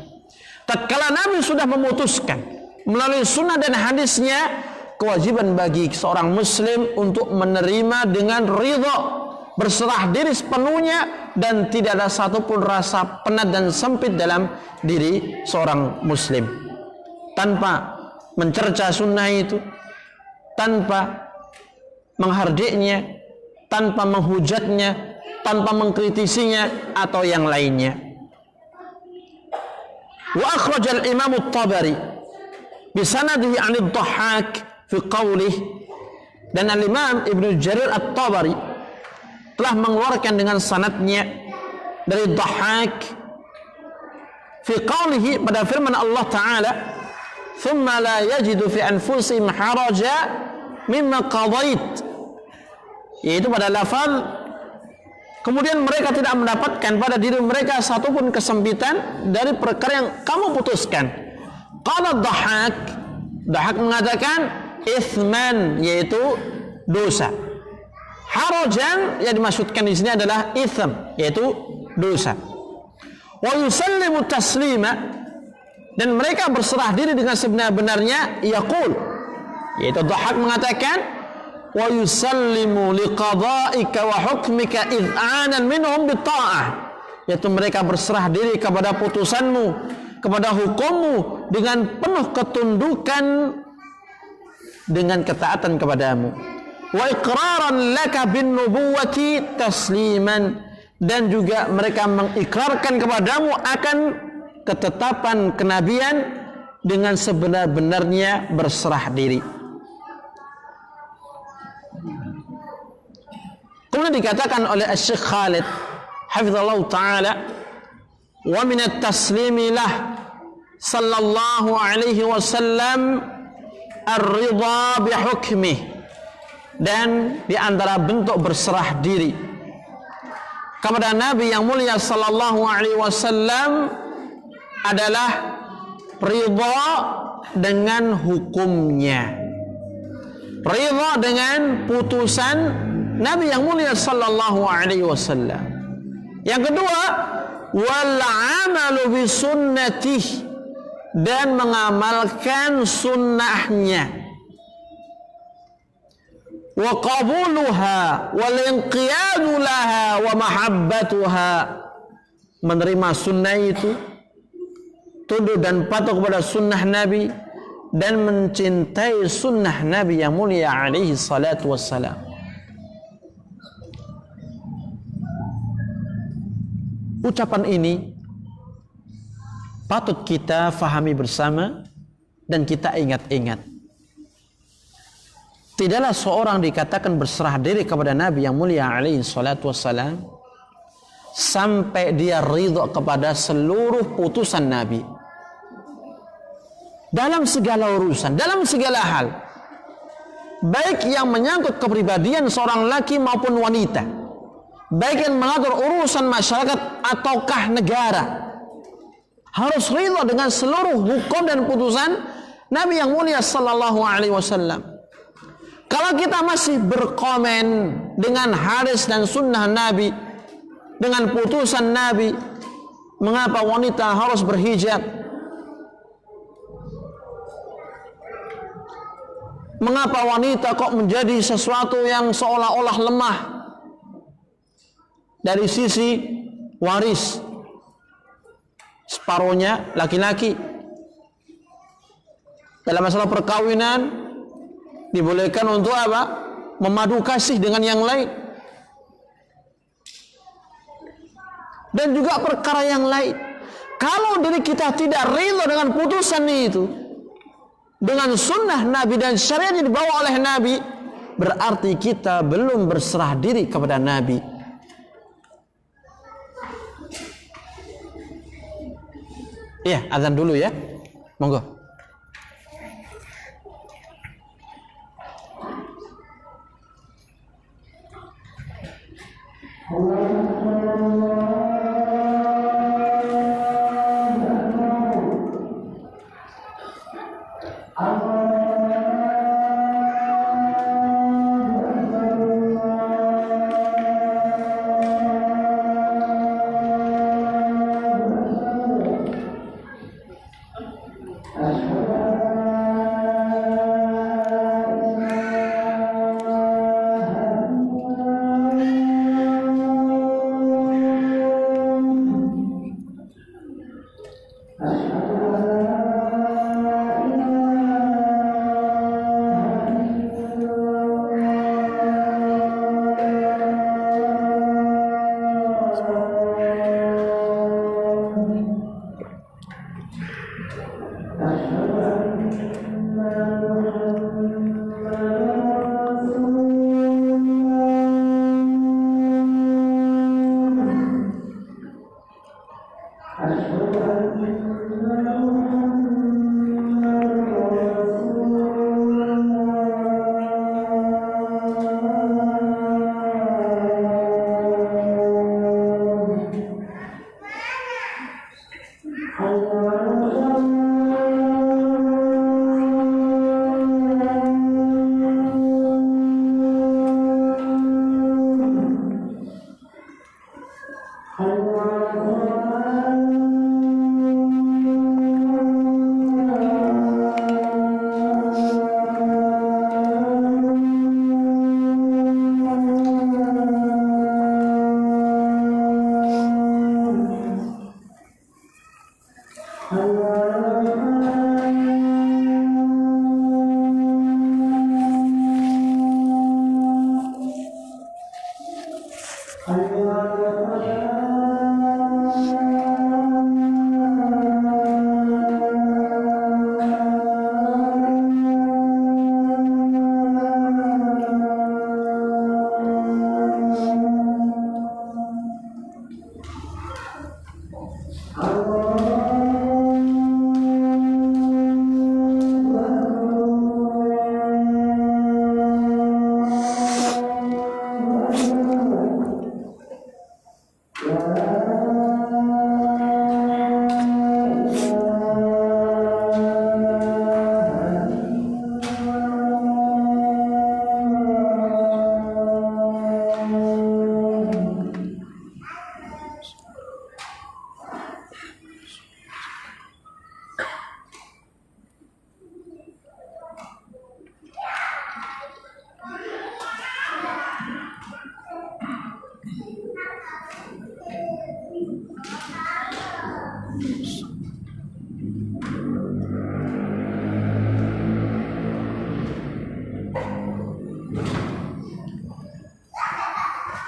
Speaker 1: Tatkala Nabi sudah memutuskan melalui sunnah dan hadisnya, kewajiban bagi seorang muslim untuk menerima dengan ridha, berserah diri sepenuhnya, dan tidak ada satupun rasa penat dan sempit dalam diri seorang muslim, tanpa mencerca sunnah itu, tanpa menghardiknya, tanpa menghujatnya, tanpa mengkritisinya atau yang lainnya. Wa akhrajal Imam At-Tabari bisanadihi 'an ad-Dhahhak fi qawlih, dan al-Imam Ibnu Jarir At-Tabari telah mengeluarkan dengan sanadnya dari Dhahhak fi qawlihi, pada firman Allah Ta'ala, thumma la yajidu fi anfusihim haraja mimma qadait, yaitu pada lafaz kemudian mereka tidak mendapatkan pada diri mereka satupun kesempitan dari perkara yang kamu putuskan. Qala Dhahhak, Dhahhak mengatakan ithman, yaitu dosa. Harajan yang dimaksudkan di sini adalah itham, yaitu dosa. Wa yusallimu taslima, dan mereka berserah diri dengan sebenar-benarnya. Yaqul, yaitu Dhahhak mengatakan, wa yusallimu liqada'ika wa hukmika id'anan minhum bitta'ah, yaitu mereka berserah diri kepada putusanmu, kepada hukummu dengan penuh ketundukan, dengan ketaatan kepadamu. Wa iqraran laka bin nubuwati tasliman, dan juga mereka mengikrarkan kepadamu akan ketetapan kenabian dengan sebenar-benarnya berserah diri. Kemudian dikatakan oleh Syekh Khalid hafizallahu ta'ala wa min at-taslimi lah sallallahu alaihi wasallam ar-ridha bi hukmih, dan di antara bentuk berserah diri kepada Nabi yang mulia sallallahu alaihi wasallam adalah ridha dengan hukumnya, ridha dengan putusan Nabi yang mulia sallallahu alaihi wasallam. Yang kedua, wal amalu bi sunnatih, dan mengamalkan sunnahnya, wa qabuluha wal inqiyadu laha wa mahabbatuha, menerima sunnah itu, tunduk dan patuh kepada sunnah Nabi, dan mencintai sunnah Nabi yang mulia alaihi salatu wassalam. Ucapan ini patut kita fahami bersama dan kita ingat-ingat. Tidaklah seorang dikatakan berserah diri kepada Nabi yang mulia alaihi salatu wassalam sampai dia ridha kepada seluruh putusan Nabi dalam segala urusan, dalam segala hal, baik yang menyangkut kepribadian seorang laki maupun wanita, baik yang mengatur urusan masyarakat ataukah negara, harus ridha dengan seluruh hukum dan putusan Nabi yang mulia sallallahu alaihi wasallam. Kalau kita masih berkomen dengan hadis dan sunnah Nabi, dengan putusan Nabi, mengapa wanita harus berhijab, mengapa wanita kok menjadi sesuatu yang seolah-olah lemah dari sisi waris, separuhnya laki-laki. Dalam masalah perkawinan dibolehkan untuk apa? Memadu kasih dengan yang lain. Dan juga perkara yang lain. Kalau diri kita tidak ridha dengan putusan itu, dengan sunnah Nabi dan syariat yang dibawa oleh Nabi, berarti kita belum berserah diri kepada Nabi. Iya, azan dulu ya. Monggo.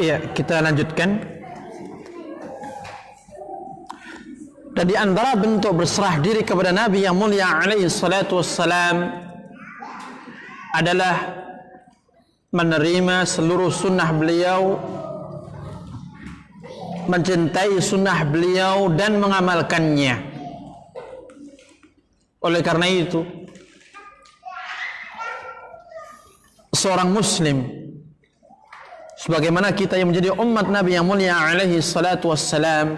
Speaker 1: Ya, kita lanjutkan. Dan di antara bentuk berserah diri kepada Nabi yang mulia alaihi salatu wassalam adalah menerima seluruh sunnah beliau, mencintai sunnah beliau dan mengamalkannya. Oleh karena itu, seorang muslim sebagaimana kita yang menjadi umat Nabi yang mulia alaihi salatu wassalam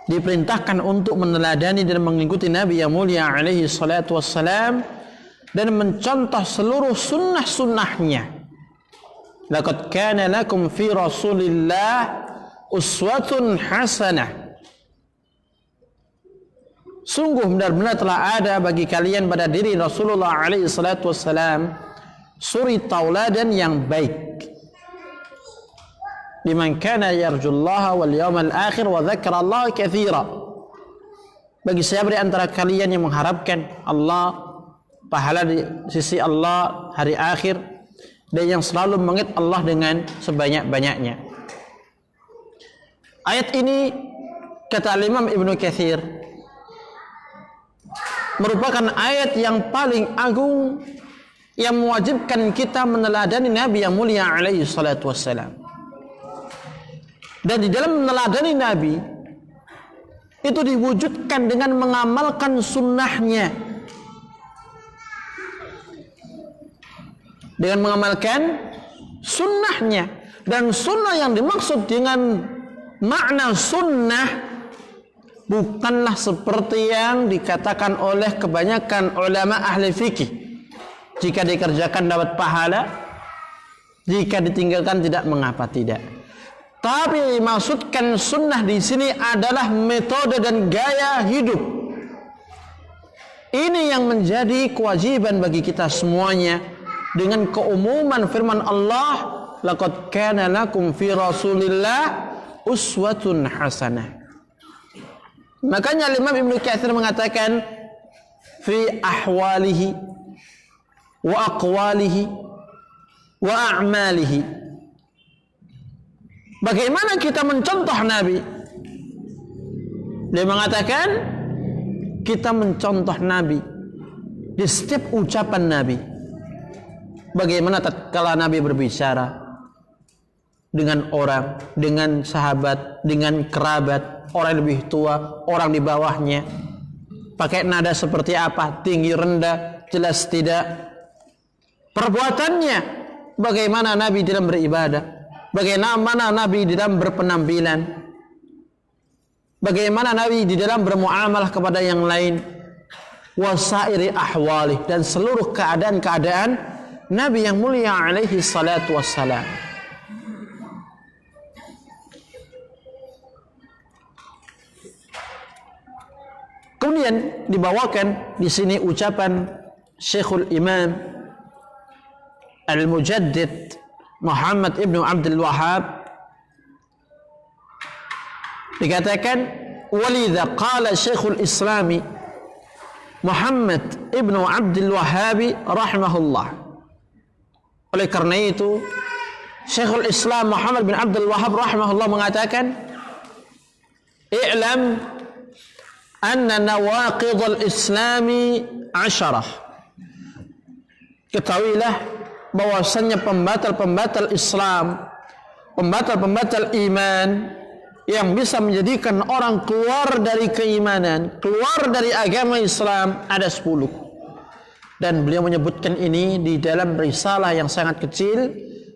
Speaker 1: diperintahkan untuk meneladani dan mengikuti Nabi yang mulia alaihi salatu wassalam dan mencontoh seluruh sunnah-sunnahnya. Laqad kana lakum fi Rasulillah uswatun hasanah. Sungguh benar-benar telah ada bagi kalian pada diri Rasulullah alaihi salatu wassalam suri tauladan yang baik. Liman kana yarjullaha wal yawmal akhir wa dzakarallaha katsira. Bagi siapa di antara kalian yang mengharapkan Allah, pahala di sisi Allah, hari akhir, dan yang selalu mengingat Allah dengan sebanyak-banyaknya. Ayat ini kata Imam Ibnu Katsir merupakan ayat yang paling agung yang mewajibkan kita meneladani Nabi yang mulia alaihi salatu wassalam. Dan di dalam meneladani Nabi itu diwujudkan dengan mengamalkan sunnahnya. Dengan mengamalkan sunnahnya. Dan sunnah yang dimaksud dengan makna sunnah bukanlah seperti yang dikatakan oleh kebanyakan ulama ahli fikih. Jika dikerjakan dapat pahala, jika ditinggalkan tidak mengapa, tidak. Tapi maksudkan sunnah di sini adalah metode dan gaya hidup. Ini yang menjadi kewajiban bagi kita semuanya dengan keumuman firman Allah, laqad kana lakum fi Rasulillah uswatun hasanah. Makanya Imam Ibnu Katsir mengatakan fi ahwalihi wa aqwalihi wa a'malihi. Bagaimana kita mencontoh Nabi? Dia mengatakan kita mencontoh Nabi di setiap ucapan Nabi. Bagaimana tatkala Nabi berbicara dengan orang, dengan sahabat, dengan kerabat, orang yang lebih tua, orang di bawahnya, pakai nada seperti apa, tinggi rendah, jelas tidak. Perbuatannya, bagaimana Nabi dalam beribadah, bagaimana Nabi di dalam berpenampilan, bagaimana Nabi di dalam bermuamalah kepada yang lain, wasairi ahwali, dan seluruh keadaan-keadaan Nabi yang mulia alaihi salatu wassalam. Kemudian dibawakan di sini ucapan Syekhul Imam Al-Mujaddid Muhammad ibnu Abdul Wahhab. Dikatakan walidha qala Syekhul Islami Muhammad ibnu Abdul Wahhab rahimahullah. Oleh karena itu Syekhul Islam Muhammad bin Abdul Wahhab rahimahullah mengatakan, i'lam anna nawaqidul islami 10. Ketahuilah bahwasannya pembatal-pembatal Islam, pembatal-pembatal iman yang bisa menjadikan orang keluar dari keimanan, keluar dari agama Islam ada 10. Dan beliau menyebutkan ini di dalam risalah yang sangat kecil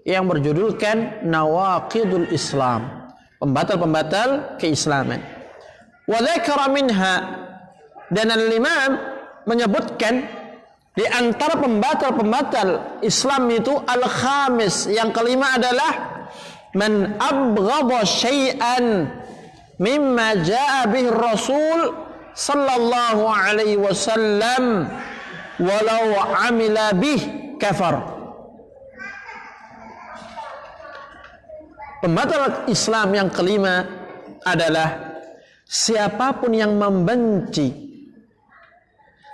Speaker 1: yang berjudulkan Nawaqidul Islam, pembatal-pembatal keislaman. Wa dzakara minha, dan al-Imam menyebutkan di antara pembatal-pembatal Islam itu al-khamis, yang kelima adalah man abghadha syai'an mimma jaa'a bihi Rasul sallallahu alaihi wasallam walau amila bih kafar. Pembatal Islam yang kelima adalah siapapun yang membenci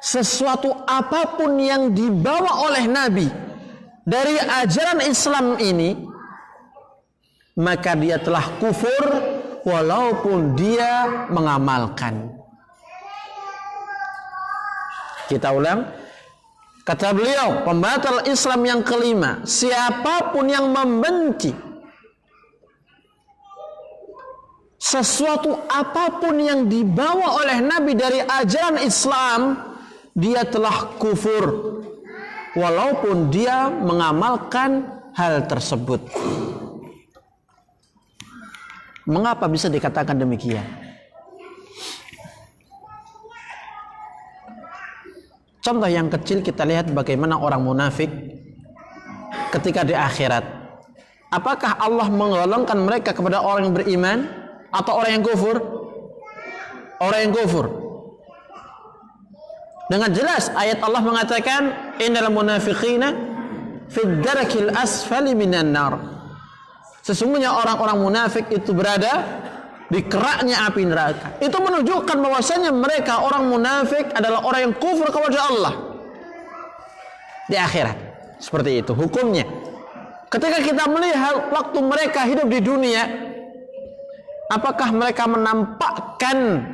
Speaker 1: sesuatu apapun yang dibawa oleh Nabi dari ajaran Islam ini, maka dia telah kufur walaupun dia mengamalkan. Kita ulang. Kata beliau, pembatal Islam yang kelima, siapapun yang membenci sesuatu apapun yang dibawa oleh Nabi dari ajaran Islam, dia telah kufur walaupun dia mengamalkan hal tersebut. Mengapa bisa dikatakan demikian? Contoh yang kecil, kita lihat bagaimana orang munafik ketika di akhirat. Apakah Allah menggolongkan mereka kepada orang yang beriman atau orang yang kufur? Orang yang kufur. Dengan jelas ayat Allah mengatakan innal munafiqina fid darakil asfali minan nar. Sesungguhnya orang-orang munafik itu berada di keraknya api neraka. Itu menunjukkan bahwasanya mereka orang munafik adalah orang yang kufur kepada Allah di akhirat. Seperti itu hukumnya. Ketika kita melihat waktu mereka hidup di dunia, apakah mereka menampakkan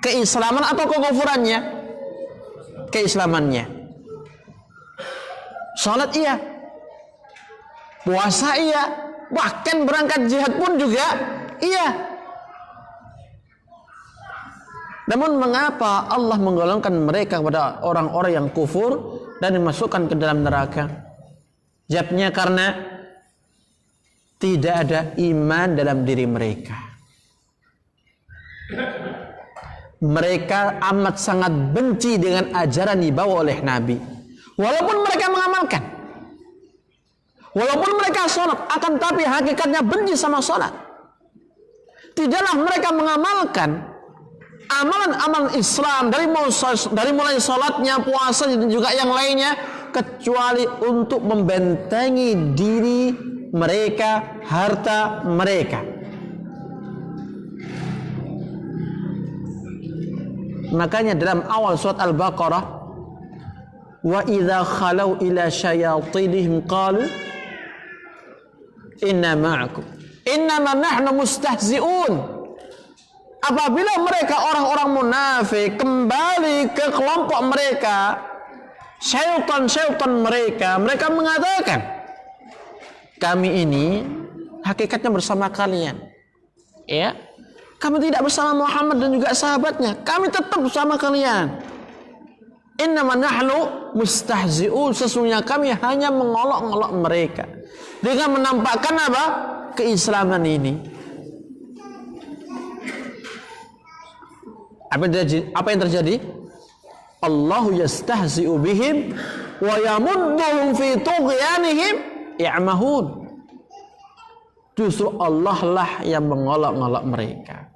Speaker 1: keislaman atau kekufurannya? Keislamannya. Salat iya, puasa iya, bahkan berangkat jihad pun juga iya. Namun mengapa Allah menggolongkan mereka kepada orang-orang yang kufur dan dimasukkan ke dalam neraka? Jawabnya karena tidak ada iman dalam diri mereka. Mereka amat sangat benci dengan ajaran dibawa oleh Nabi. Walaupun mereka mengamalkan, walaupun mereka sholat, akan tapi hakikatnya benci sama sholat. Tidaklah mereka mengamalkan amalan-amalan Islam dari mulai sholatnya, puasa dan juga yang lainnya, kecuali untuk membentengi diri mereka, harta mereka. Makanya dalam awal surat Al-Baqarah, wa idza khalau ila syayatinihim qalu inna ma'akum innama nahnu mustahzi'un. Apabila mereka orang-orang munafik kembali ke kelompok mereka, syaitan-syaitan mereka mengatakan, kami ini hakikatnya bersama kalian, ya, kami tidak bersama Muhammad dan juga sahabatnya, kami tetap bersama kalian. Innama nahnu mustahzi'un, sesungguhnya kami hanya mengolok-olok mereka dengan menampakkan apa? Keislaman ini. Apa yang terjadi? Allahu yastahzi'u bihim wa yamudduhum fi tughyanihim ya'mahun. Justru Allah lah yang mengolok-olok mereka.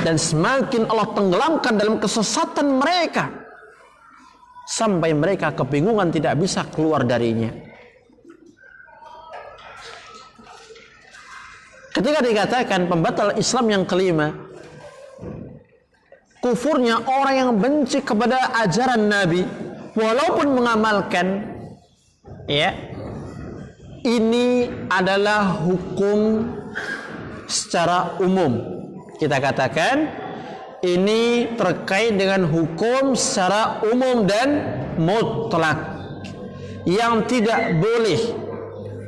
Speaker 1: Dan semakin Allah tenggelamkan dalam kesesatan mereka sampai mereka kebingungan tidak bisa keluar darinya. Ketika dikatakan pembatal Islam yang kelima, kufurnya orang yang benci kepada ajaran Nabi walaupun mengamalkan, ya, ini adalah hukum secara umum. Kita katakan ini terkait dengan hukum secara umum dan mutlak yang tidak boleh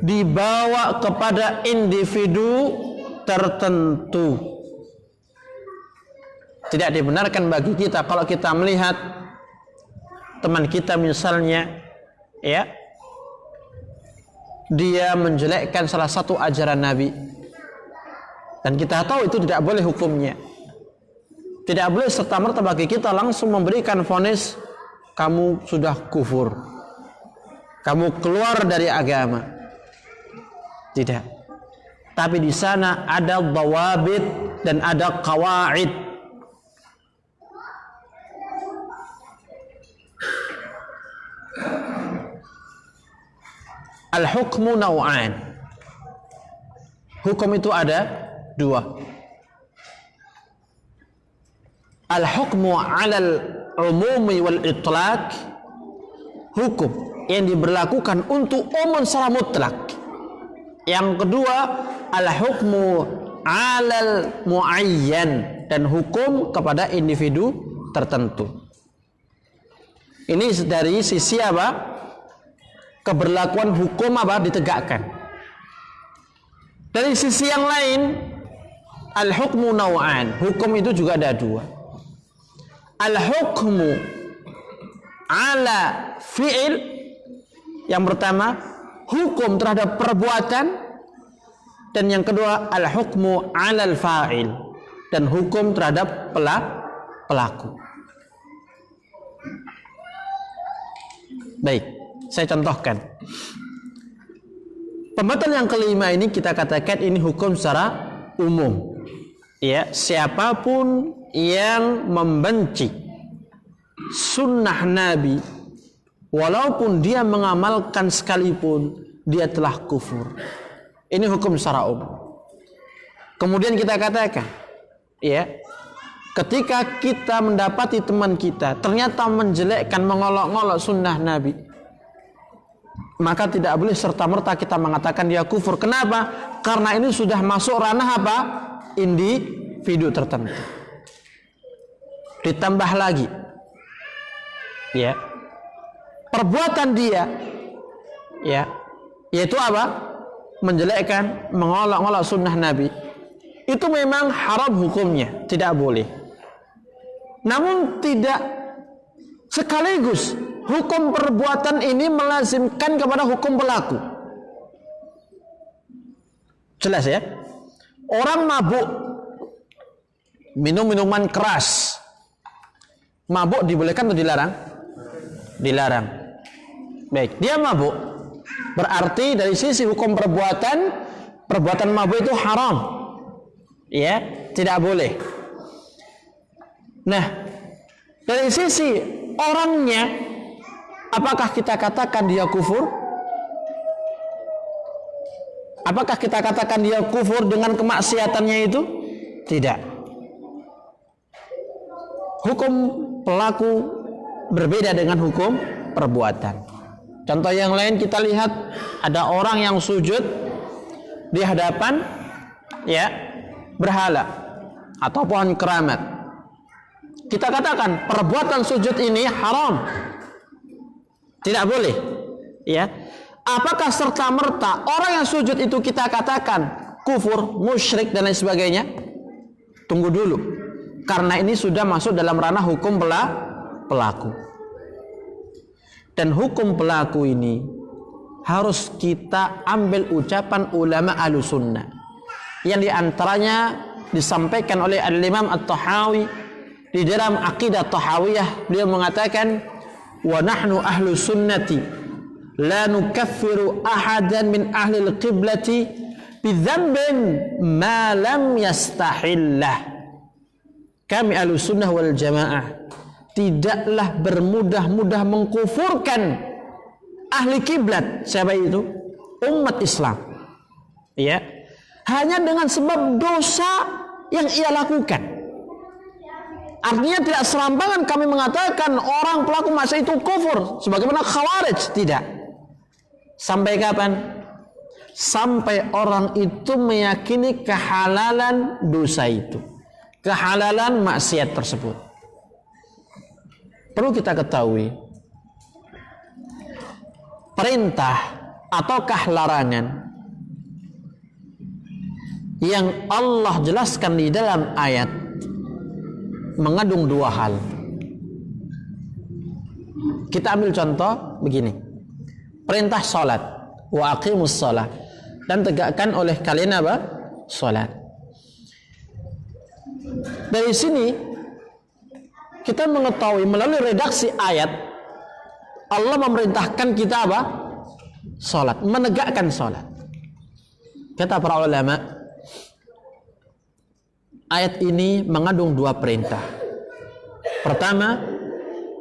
Speaker 1: dibawa kepada individu tertentu. Tidak dibenarkan bagi kita kalau kita melihat teman kita misalnya, ya, dia menjelekkan salah satu ajaran Nabi, dan kita tahu itu tidak boleh hukumnya. Tidak boleh serta-merta bagi kita langsung memberikan vonis kamu sudah kufur, kamu keluar dari agama. Tidak. Tapi di sana ada dhawabit dan ada qawaid. Al-hukmu naw'an. Hukum itu ada dua. Al-hukmu 'alal umumi wal itlaq. Hukum yang diberlakukan untuk umum secara mutlak. Yang kedua, al-hukmu 'alal muayyan, dan hukum kepada individu tertentu. Ini dari sisi apa? Keberlakuan hukum apa ditegakkan. Dari sisi yang lain, al-hukmu naw'an. Hukum itu juga ada dua. Al-hukmu ala fi'il. Yang pertama, hukum terhadap perbuatan. Dan yang kedua, al-hukmu ala al-fa'il, dan hukum terhadap pelaku. Baik, saya contohkan. Pembatal yang kelima ini kita katakan ini hukum secara umum. Ya, siapapun yang membenci sunnah Nabi, walaupun dia mengamalkan sekalipun, dia telah kufur. Ini hukum secara umum. Kemudian kita katakan, ya, ketika kita mendapati teman kita ternyata menjelekkan, mengolok-olok sunnah Nabi, maka tidak boleh serta-merta kita mengatakan dia kufur. Kenapa? Karena ini sudah masuk ranah apa? Individu tertentu. Ditambah lagi, ya, perbuatan dia, ya, yaitu apa? Menjelekkan, mengolok-olok sunnah Nabi. Itu memang haram hukumnya, tidak boleh. Namun tidak sekaligus hukum perbuatan ini melazimkan kepada hukum pelaku. Jelas ya? Orang mabuk, minum minuman keras. Mabuk dibolehkan atau dilarang? Dilarang. Baik, dia mabuk. Berarti dari sisi hukum perbuatan mabuk itu haram. Ya, tidak boleh. Nah, dari sisi orangnya, apakah kita katakan dia kufur? Apakah kita katakan dia kufur dengan kemaksiatannya itu? Tidak. Hukum pelaku berbeda dengan hukum perbuatan. Contoh yang lain kita lihat, ada orang yang sujud di hadapan, ya, berhala atau pohon keramat. Kita katakan perbuatan sujud ini haram, tidak boleh, ya. Apakah serta-merta orang yang sujud itu kita katakan kufur, musyrik dan lain sebagainya? Tunggu dulu, karena ini sudah masuk dalam ranah hukum pelaku. Dan hukum pelaku ini harus kita ambil ucapan ulama Ahlussunnah, yang diantaranya disampaikan oleh Al-Imam At-Tahawi di dalam Aqidah Tahawiyah. Beliau mengatakan, wa nahnu ahlus sunnati la nukaffiru ahadan min ahli al-qiblati bidzambin ma lam yastahillah. Kami ahlus sunnah wal jamaah tidaklah bermudah-mudah mengkufurkan ahli kiblat. Siapa itu? Umat Islam, ya, hanya dengan sebab dosa yang ia lakukan. Artinya tidak serampangan kami mengatakan orang pelaku maksiat itu kufur sebagaimana Khawarij, tidak. Sampai kapan? Sampai orang itu meyakini kehalalan dosa itu, kehalalan maksiat tersebut. Perlu kita ketahui, perintah ataukah larangan yang Allah jelaskan di dalam ayat mengandung dua hal. Kita ambil contoh begini. Perintah salat, wa aqimus shalah, dan tegakkan oleh kalian apa? Salat. Dari sini kita mengetahui melalui redaksi ayat Allah memerintahkan kita apa? Salat, menegakkan salat. Kata para ulama, ayat ini mengandung dua perintah. Pertama,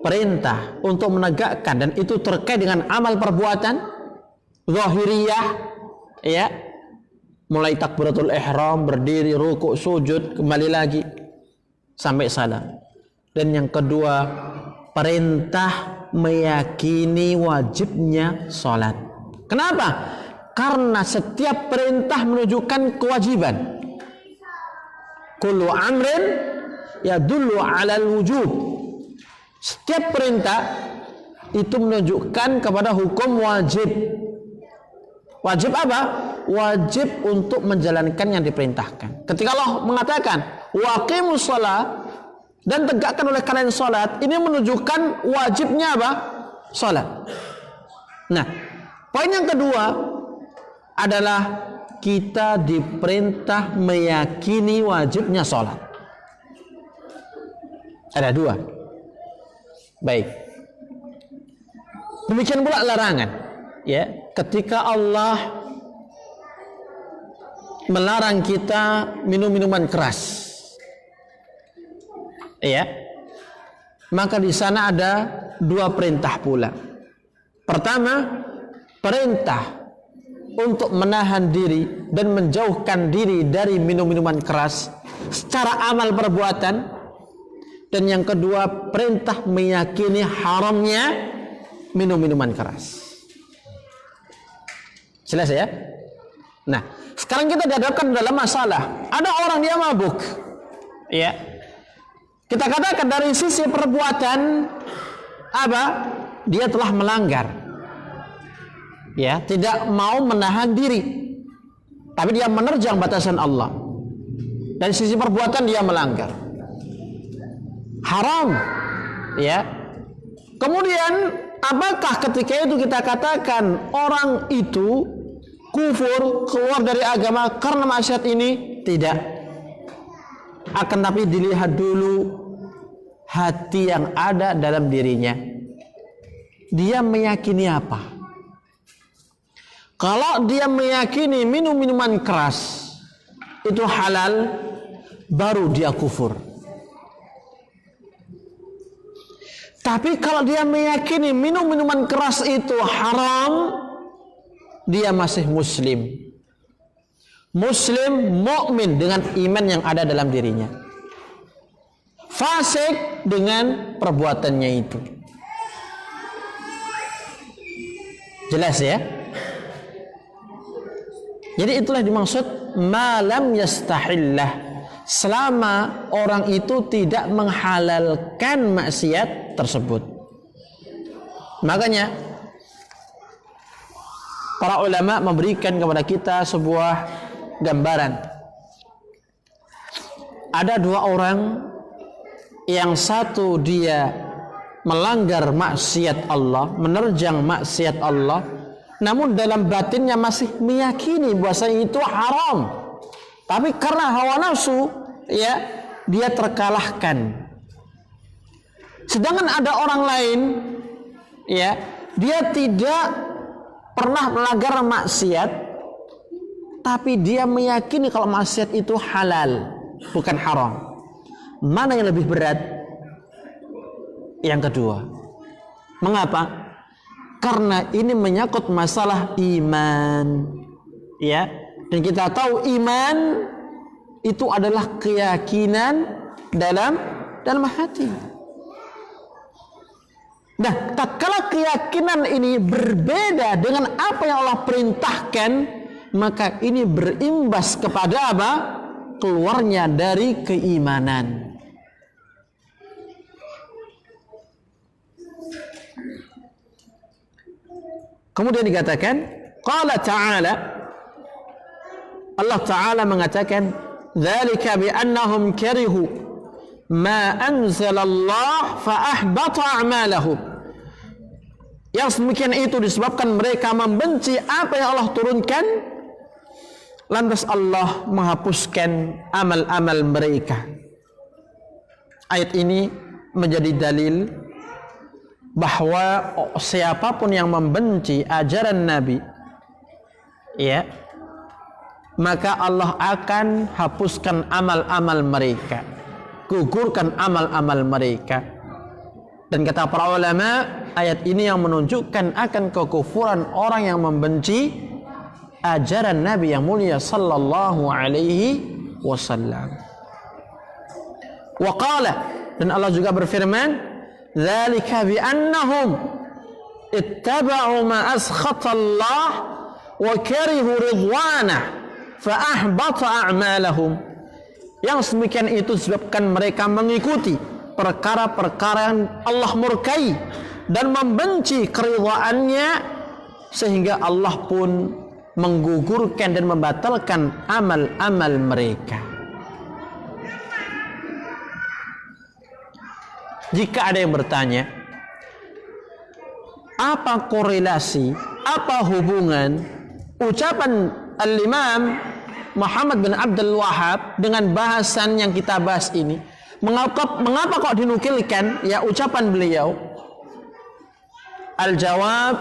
Speaker 1: perintah untuk menegakkan, dan itu terkait dengan amal perbuatan zahiriyah, ya, mulai takbiratul ihram, berdiri, rukuk, sujud, kembali lagi sampai salam. Dan yang kedua, perintah meyakini wajibnya salat. Kenapa? Karena setiap perintah menunjukkan kewajiban. Kullu amrin yadullu 'alal wujub. Setiap perintah itu menunjukkan kepada hukum wajib. Wajib apa? Wajib untuk menjalankan yang diperintahkan. Ketika Allah mengatakan waqimus shalah, dan tegakkan oleh kalian salat, ini menunjukkan wajibnya apa? Salat. Nah, poin yang kedua adalah kita diperintah meyakini wajibnya salat. Ada dua. Baik. Demikian pula larangan. Ya, ketika Allah melarang kita minum minuman keras, ya, maka di sana ada dua perintah pula. Pertama, perintah untuk menahan diri dan menjauhkan diri dari minum-minuman keras secara amal perbuatan. Dan yang kedua, perintah meyakini haramnya minum minuman keras. Jelas ya? Nah, sekarang kita dihadapkan dalam masalah. Ada orang dia mabuk, ya. Kita katakan dari sisi perbuatan apa? Dia telah melanggar, ya, tidak mau menahan diri, tapi dia menerjang batasan Allah. Dari sisi perbuatan dia melanggar, haram, ya. Kemudian apakah ketika itu kita katakan orang itu kufur, keluar dari agama karena maksiat ini? Tidak. Akan tapi dilihat dulu hati yang ada dalam dirinya. Dia meyakini apa? Kalau dia meyakini minum minuman keras itu halal, baru dia kufur. Tapi kalau dia meyakini minum minuman keras itu haram, dia masih muslim. Muslim, mukmin dengan iman yang ada dalam dirinya. Fasik dengan perbuatannya itu. Jelas ya? Jadi itulah dimaksud malam yastahillah. Selama orang itu tidak menghalalkan maksiat tersebut. Makanya para ulama memberikan kepada kita sebuah gambaran. Ada dua orang, yang satu dia melanggar maksiat Allah, menerjang maksiat Allah, namun dalam batinnya masih meyakini bahwasanya itu haram. Tapi karena hawa nafsu, ya, dia terkalahkan. Sedangkan ada orang lain, ya, dia tidak pernah melanggar maksiat, tapi dia meyakini kalau maksiat itu halal, bukan haram. Mana yang lebih berat? Yang kedua. Mengapa? Karena ini menyangkut masalah iman, ya. Dan kita tahu iman itu adalah keyakinan dalam hati. Nah, tatkala keyakinan ini berbeda dengan apa yang Allah perintahkan, maka ini berimbas kepada apa? Keluarnya dari keimanan. Kemudian dikatakan, qala ta'ala, Allah Ta'ala mengatakan, "Dzalika bi annahum karihu ma anzalallah fa ahbata a'malahum." Yang demikian itu disebabkan mereka membenci apa yang Allah turunkan, lantas Allah menghapuskan amal-amal mereka. Ayat ini menjadi dalil bahwa siapapun yang membenci ajaran Nabi, ya, maka Allah akan hapuskan amal-amal mereka, gugurkan amal-amal mereka. Dan kata para ulama, ayat ini yang menunjukkan akan kekufuran orang yang membenci ajaran Nabi yang mulia sallallahu alaihi wasallam. Wa qala, dan Allah juga berfirman, "Dzalika bi annahum ittaba'u ma askhata Allah wa karihu ridwanah fa ahbata a'malahum." Yang demikian itu disebabkan mereka mengikuti perkara-perkara yang Allah murkai dan membenci keridhaannya, sehingga Allah pun menggugurkan dan membatalkan amal-amal mereka. Jika ada yang bertanya, apa korelasi, apa hubungan ucapan Al-Imam Muhammad bin Abdul Wahhab dengan bahasan yang kita bahas ini? Mengapa kok dinukilkan ya ucapan beliau? Al-jawab,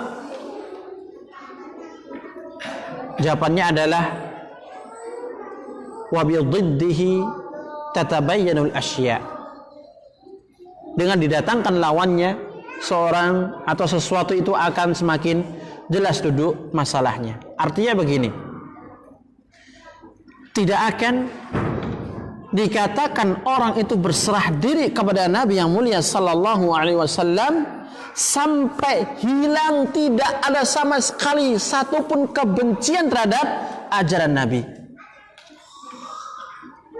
Speaker 1: jawabannya adalah wa bi dhiddihi tatabayyanul asya'. Dengan didatangkan lawannya, seorang atau sesuatu itu akan semakin jelas duduk masalahnya. Artinya begini, tidak akan dikatakan orang itu berserah diri kepada Nabi yang mulia sallallahu alaihi wasallam sampai hilang, tidak ada sama sekali satupun kebencian terhadap ajaran Nabi.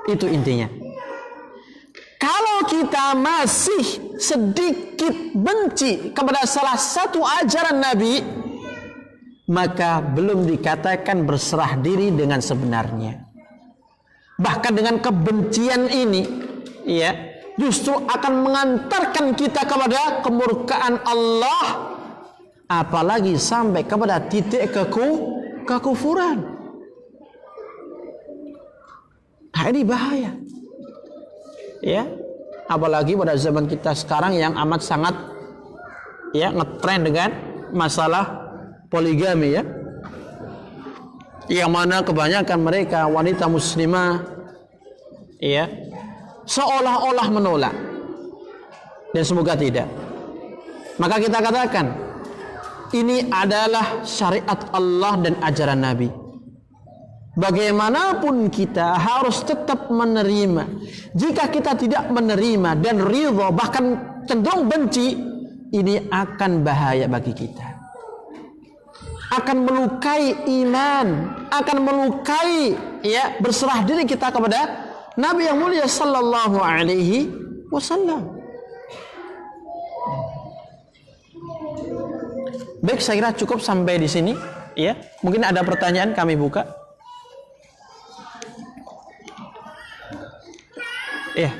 Speaker 1: Itu intinya. Kalau kita masih sedikit benci kepada salah satu ajaran Nabi, maka belum dikatakan berserah diri dengan sebenarnya. Bahkan dengan kebencian ini, ya, justru akan mengantarkan kita kepada kemurkaan Allah, apalagi sampai kepada titik kekufuran. Nah, ini bahaya. Ya, apalagi pada zaman kita sekarang yang amat sangat ya ngetren dengan masalah poligami, ya. Yang mana kebanyakan mereka wanita muslimah, ya, seolah-olah menolak, dan semoga tidak. Maka kita katakan ini adalah syariat Allah dan ajaran Nabi. Bagaimanapun kita harus tetap menerima. Jika kita tidak menerima dan ridha, bahkan cenderung benci, ini akan bahaya bagi kita. Akan melukai iman, akan melukai ya berserah diri kita kepada Nabi yang mulia sallallahu alaihi wasallam. Baik, saya kira cukup sampai di sini, ya. Mungkin ada pertanyaan, kami buka. Ya.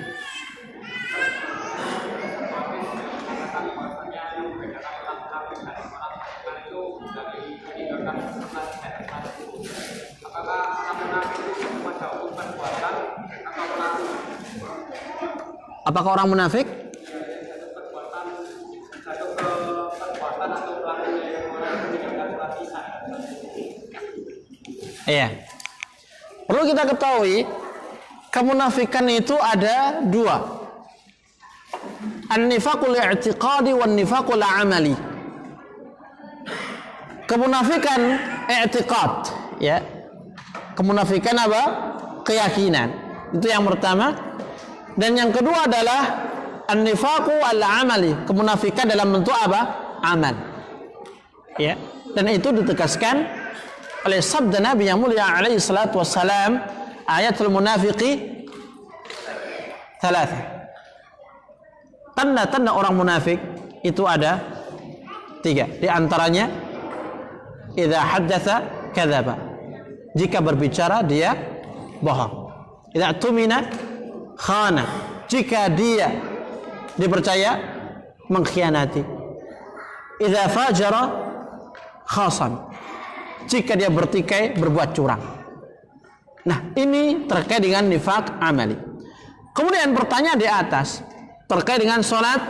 Speaker 1: Apakah orang munafik? Iya. Perlu kita ketahui, kemunafikan itu ada dua. An-nifaqul i'tiqadi wan nifaqul amali. Kemunafikan i'tiqad, ya. Kemunafikan apa? Keyakinan. Itu yang pertama. Dan yang kedua adalah an-nifaqu al-amali, kemunafikan dalam bentuk apa? Amal. Ya. Dan itu ditegaskan oleh sabda Nabi yang mulia alaihi salatu wassalam, ayatul munafiqi thalatha. Tanda-tanda orang munafik itu ada 3. Di antaranya idza haddatsa kadzaba. Jika berbicara dia bohong. Idza tumina khana. Jika dia dipercaya mengkhianati. Idza fajara khasan. Jika dia bertikai berbuat curang. Nah, ini terkait dengan nifaq amali. Kemudian pertanyaan di atas terkait dengan sholat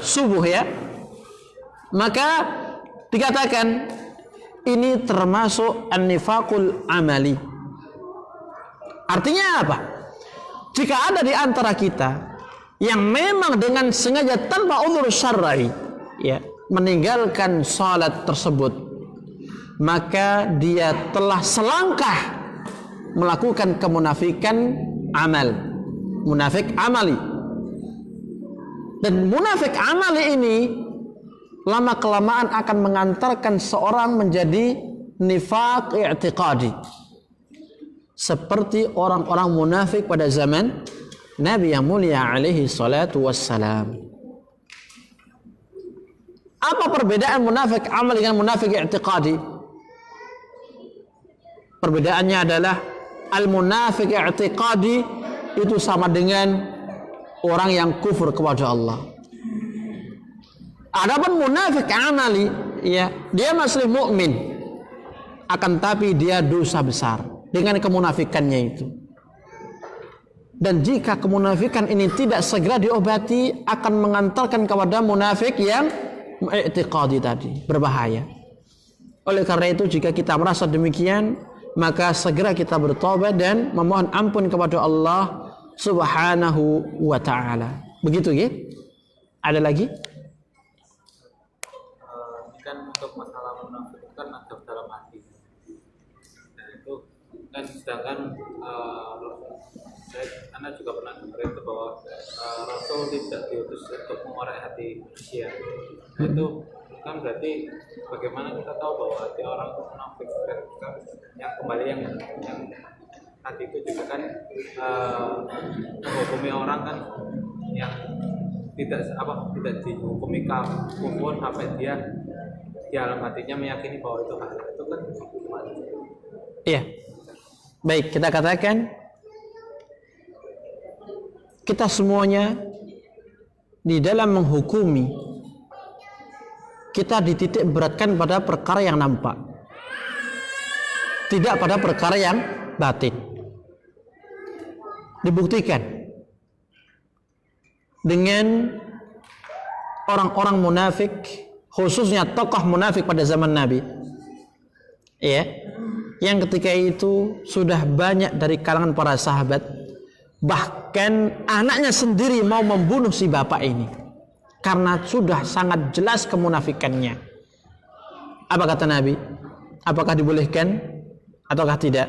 Speaker 1: subuh ya. Maka dikatakan ini termasuk an-nifaqul amali. Artinya apa? Jika ada di antara kita yang memang dengan sengaja tanpa uzur syar'i ya, meninggalkan salat tersebut, maka dia telah selangkah melakukan kemunafikan amal, munafik amali. Dan munafik amali ini lama kelamaan akan mengantarkan seorang menjadi nifaq i'tiqadi, seperti orang-orang munafik pada zaman Nabi yang mulia alaihi salatu wassalam. Apa perbedaan munafik amal dengan munafik i'tiqadi? Perbedaannya adalah al-munafik i'tiqadi itu sama dengan orang yang kufur kepada Allah. Adapun munafik amali ya, dia masih mukmin, akan tapi dia dosa besar dengan kemunafikannya itu. Dan jika kemunafikan ini tidak segera diobati, akan mengantarkan kepada munafik yang i'tiqadi tadi, berbahaya. Oleh karena itu, jika kita merasa demikian, maka segera kita bertobat dan memohon ampun kepada Allah Subhanahu wa ta'ala. Begitu ya? Ada lagi?
Speaker 2: Kan untuk masalah munafik kan ada dalam hati. Nah itu kan sedangkan Anda juga pernah dengar itu bahwa Rasul tidak diutus untuk mengurai hati manusia. Nah itu kan berarti bagaimana kita tahu bahwa hati orang itu munafik, yang kembali yang hati itu juga kan menghukumi orang kan yang tidak dihukumi kufur sampai dia di dalam hatinya meyakini bahwa itu halal. Itu kan gimana?
Speaker 1: Iya. Baik, kita katakan kita semuanya di dalam menghukumi, kita dititik beratkan pada perkara yang nampak, tidak pada perkara yang batin. Dibuktikan dengan orang-orang munafik, khususnya tokoh munafik pada zaman Nabi ya, yang ketika itu sudah banyak dari kalangan para sahabat, bahkan anaknya sendiri mau membunuh si bapak ini karena sudah sangat jelas kemunafikannya. Apa kata Nabi? Apakah dibolehkan ataukah tidak?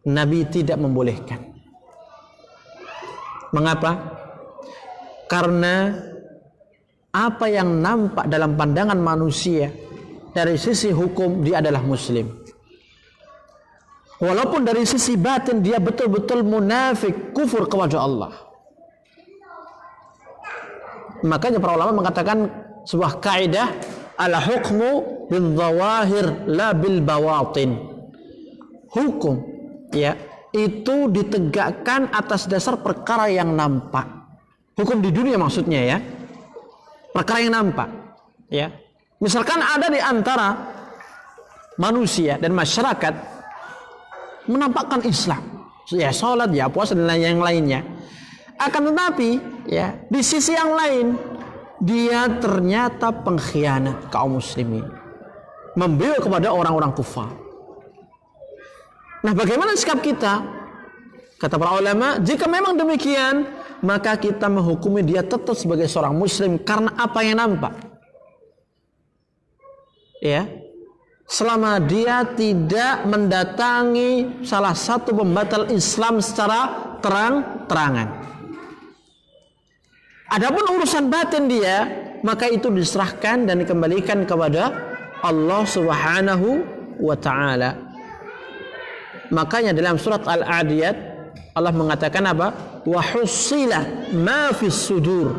Speaker 1: Nabi tidak membolehkan. Mengapa? Karena apa yang nampak dalam pandangan manusia dari sisi hukum, dia adalah muslim. Walaupun dari sisi batin dia betul-betul munafik, kufur kepada Allah. Makanya para ulama mengatakan sebuah kaidah, al-hukmu bil-zawahir la bil-bawatin. Hukum ya, itu ditegakkan atas dasar perkara yang nampak. Hukum di dunia maksudnya ya, perkara yang nampak ya. Misalkan ada di antara manusia dan masyarakat menampakkan Islam ya, sholat ya, puasa dan yang lainnya, akan tetapi ya di sisi yang lain dia ternyata pengkhianat kaum muslimin, membela kepada orang-orang kufar. Nah, bagaimana sikap kita? Kata para ulama, jika memang demikian, maka kita menghukumi dia tetap sebagai seorang muslim karena apa yang nampak. Ya, selama dia tidak mendatangi salah satu pembatal Islam secara terang-terangan. Adapun urusan batin dia, maka itu diserahkan dan dikembalikan kepada Allah Subhanahu wa ta'ala. Makanya dalam surat Al-Adiyat Allah mengatakan apa? Wa husila ma fis sudur,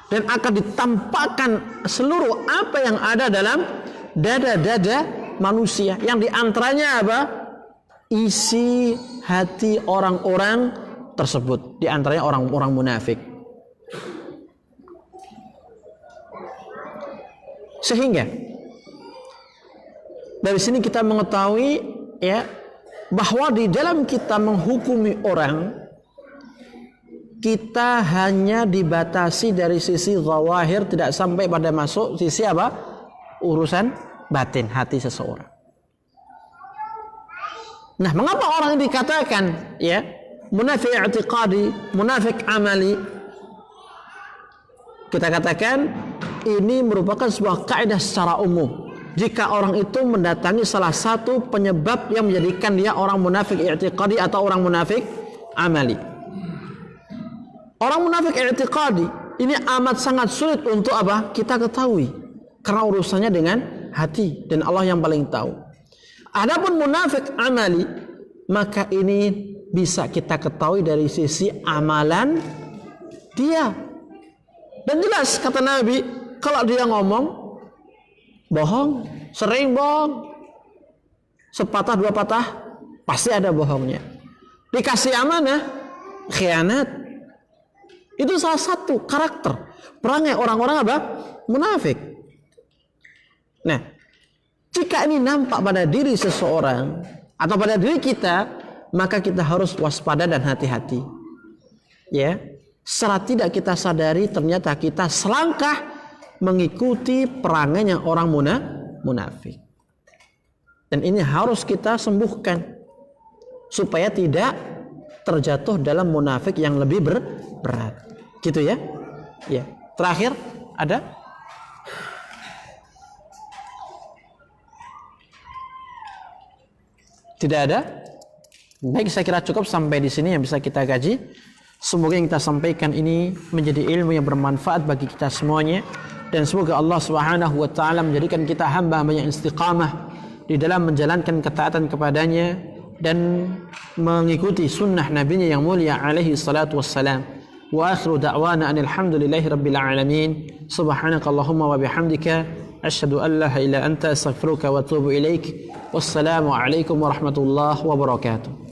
Speaker 1: dan akan ditampakkan seluruh apa yang ada dalam dada-dada manusia, yang diantaranya apa? Isi hati orang-orang tersebut, diantaranya orang-orang munafik. Sehingga dari sini kita mengetahui ya bahwa di dalam kita menghukumi orang, kita hanya dibatasi dari sisi zawahir, tidak sampai pada masuk sisi apa? Urusan batin hati seseorang. Nah, mengapa orang ini dikatakan ya munafik i'tiqadi, munafik amali? Kita katakan ini merupakan sebuah kaidah secara umum. Jika orang itu mendatangi salah satu penyebab yang menjadikan dia orang munafik i'tiqadi atau orang munafik amali. Orang munafik i'tiqadi ini amat sangat sulit untuk apa? Kita ketahui. Karena urusannya dengan hati dan Allah yang paling tahu. Adapun munafik amali, maka ini bisa kita ketahui dari sisi amalan dia. Dan jelas kata Nabi, kalau dia ngomong bohong, sering bohong, sepatah dua patah pasti ada bohongnya. Dikasih amanah, khianat. Itu salah satu karakter perangai orang-orang apa? Munafik. Nah, jika ini nampak pada diri seseorang atau pada diri kita, maka kita harus waspada dan hati-hati. Ya, secara tidak kita sadari ternyata kita selangkah mengikuti perangainya orang munafik. Dan ini harus kita sembuhkan supaya tidak terjatuh dalam munafik yang lebih berat. Gitu ya. Ya. Terakhir ada? Tidak ada? Baik, saya kira cukup sampai di sini yang bisa kita kaji. Semoga yang kita sampaikan ini menjadi ilmu yang bermanfaat bagi kita semuanya, dan semoga Allah Subhanahu wa taala menjadikan kita hamba-hamba yang istiqamah di dalam menjalankan ketaatan kepadanya dan mengikuti sunnah nabinya yang mulia alaihi salatu wassalam. Wa akhiru da'wana anil hamdulillahi rabbil alamin. Subhanakallahumma wa bihamdika asyhadu an la ilaha illa anta astaghfiruka wa atubu ilaik. Wassalamu alaikum warahmatullahi wabarakatuh.